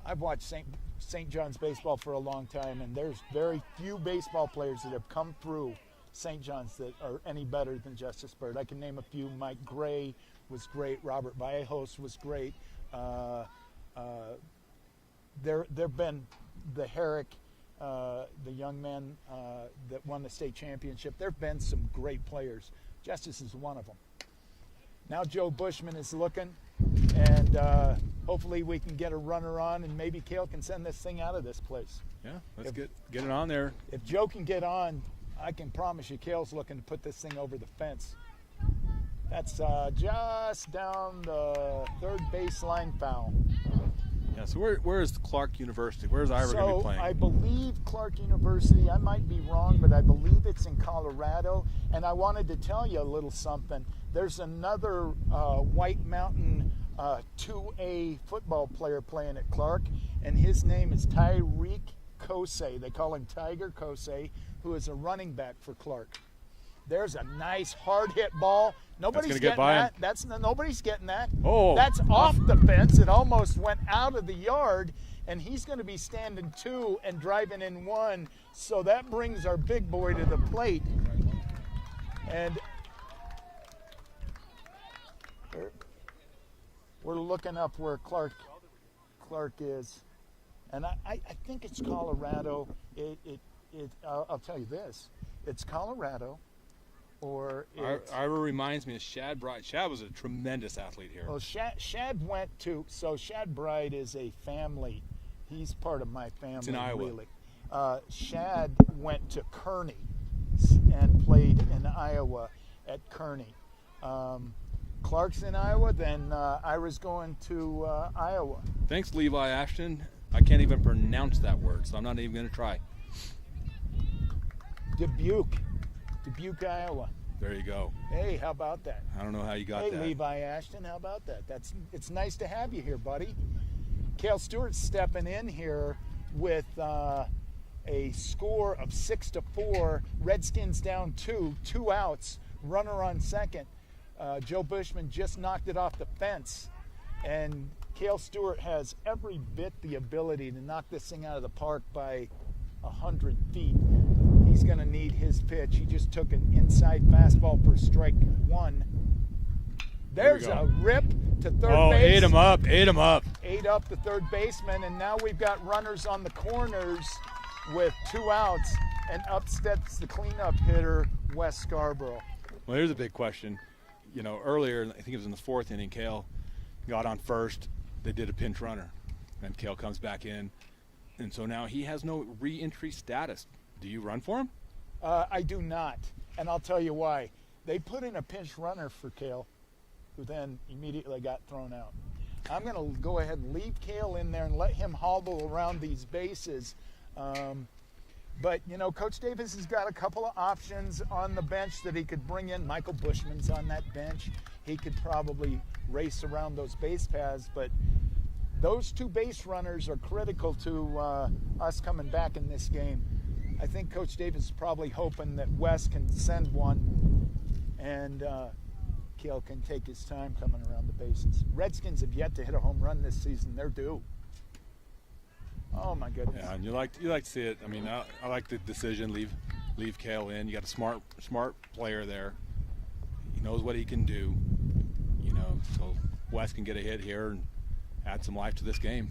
I've watched St. John's baseball for a long time, and there's very few baseball players that have come through St. John's that are any better than Justice Burt. I can name a few. Mike Gray was great. Robert Vallejos was great. There've been the Herrick, the young man that won the state championship. There've been some great players. Justice is one of them. Now Joe Bushman is looking, and hopefully we can get a runner on, and maybe Cale can send this thing out of this place. Yeah, let's get it on there. If Joe can get on, I can promise you Cale's looking to put this thing over the fence. That's just down the third baseline foul. Yeah, so where is Clark University? Where's Ira going to be playing? I believe Clark University, I might be wrong, but I believe it's in Colorado. And I wanted to tell you a little something. There's another White Mountain 2A football player playing at Clark, and his name is Tyreek Kosei. They call him Tiger Kosei, who is a running back for Clark. There's a nice hard hit ball. Nobody's getting that. Nobody's getting that. Oh, that's off the fence. It almost went out of the yard, and he's going to be standing 2 and driving in 1. So that brings our big boy to the plate. And we're looking up where Clark is, and I think it's Colorado. I'll tell you this: it's Colorado. Or Ira reminds me of Shad Bride. Shad was a tremendous athlete here. Well, Shad went to, so Shad Bride is a family. He's part of my family. It's in Iowa. Really. Shad went to Kearney and played in Iowa at Kearney. Clark's in Iowa, then Ira's going to Iowa. Thanks, Levi Ashton. I can't even pronounce that word, so I'm not even going to try. Dubuque, Iowa. There you go. Hey, how about that? I don't know how you got that. Hey, Levi Ashton, how about that? It's nice to have you here, buddy. Cale Stewart's stepping in here with a score of 6-4. Redskins down 2 outs, runner on second. Joe Bushman just knocked it off the fence, and Cale Stewart has every bit the ability to knock this thing out of the park by 100 feet. He's going to need his pitch. He just took an inside fastball for strike 1. There's a rip to third base. Oh, ate him up. Ate up the third baseman, and now we've got runners on the corners with 2 outs, and up steps the cleanup hitter, Wes Scarborough. Well, here's a big question. You know, earlier, I think it was in the 4th inning, Cale got on first. They did a pinch runner, and Cale comes back in, and so now he has no re-entry status. Do you run for him? I do not, and I'll tell you why. They put in a pinch runner for Cale, who then immediately got thrown out. I'm going to go ahead and leave Cale in there and let him hobble around these bases. But, you know, Coach Davis has got a couple of options on the bench that he could bring in. Michael Bushman's on that bench. He could probably race around those base paths, but those 2 base runners are critical to us coming back in this game. I think Coach Davis is probably hoping that Wes can send one and Cale can take his time coming around the bases. Redskins have yet to hit a home run this season. They're due. Oh my goodness. Yeah, and you like to see it. I mean, I like the decision. Leave Kale in. You got a smart player there. He knows what he can do. You know, so Wes can get a hit here and add some life to this game.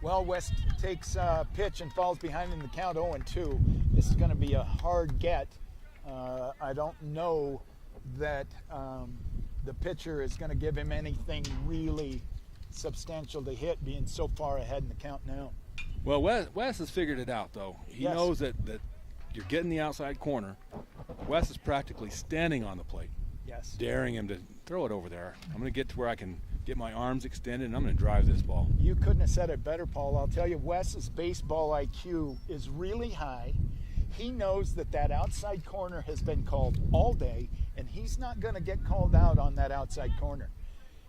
Well, West takes pitch and falls behind in the count 0-2. This is going to be a hard get. I don't know that the pitcher is going to give him anything really substantial to hit, being so far ahead in the count now. Well, Wes has figured it out, though. He knows that you're getting the outside corner. Wes is practically standing on the plate, daring him to throw it over there. I'm going to get to where I can get my arms extended, and I'm going to drive this ball. You couldn't have said it better, Paul. I'll tell you, Wes's baseball IQ is really high. He knows that outside corner has been called all day, and he's not going to get called out on that outside corner.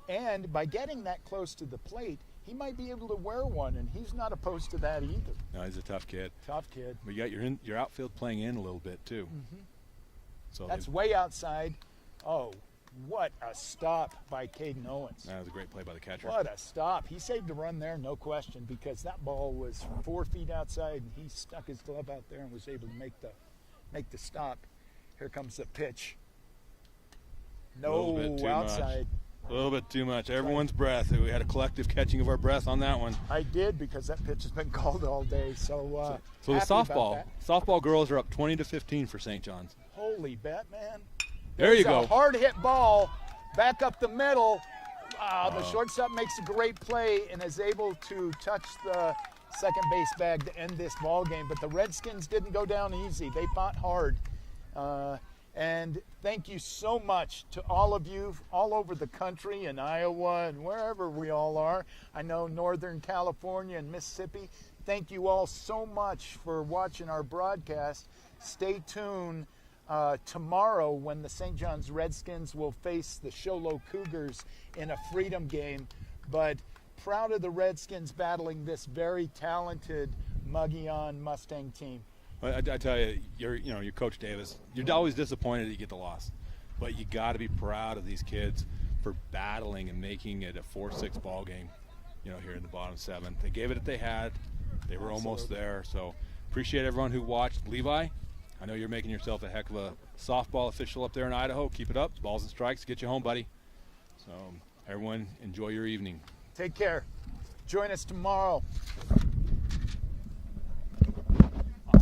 And by getting that close to the plate, he might be able to wear one, and he's not opposed to that either. No, he's a tough kid. Tough kid. But you got your outfield playing in a little bit, too. Mm-hmm. So that's way outside. Oh, what a stop by Caden Owens. That was a great play by the catcher. What a stop. He saved a run there, no question, because that ball was 4 feet outside, and he stuck his glove out there and was able to make the stop. Here comes the pitch. No, outside. A little bit too much. Everyone's breath. We had a collective catching of our breath on that one. I did, because that pitch has been called all day. So the softball girls are up 20-15 for St. John's. Holy Batman. There you go. A hard hit ball back up the middle. The shortstop makes a great play and is able to touch the second base bag to end this ball game. But the Redskins didn't go down easy. They fought hard. And thank you so much to all of you all over the country, in Iowa and wherever we all are. I know Northern California and Mississippi. Thank you all so much for watching our broadcast. Stay tuned tomorrow when the St. John's Redskins will face the Sholo Cougars in a freedom game. But proud of the Redskins battling this very talented Mogollon Mustang team. I tell you, you're Coach Davis. You're always disappointed that you get the loss, but you got to be proud of these kids for battling and making it a 4-6 ball game. Here in the bottom 7, they gave it what they had. They were almost there. So appreciate everyone who watched. Levi, I know you're making yourself a heck of a softball official up there in Idaho. Keep it up. Balls and strikes. Get you home, buddy. So everyone, enjoy your evening. Take care. Join us tomorrow.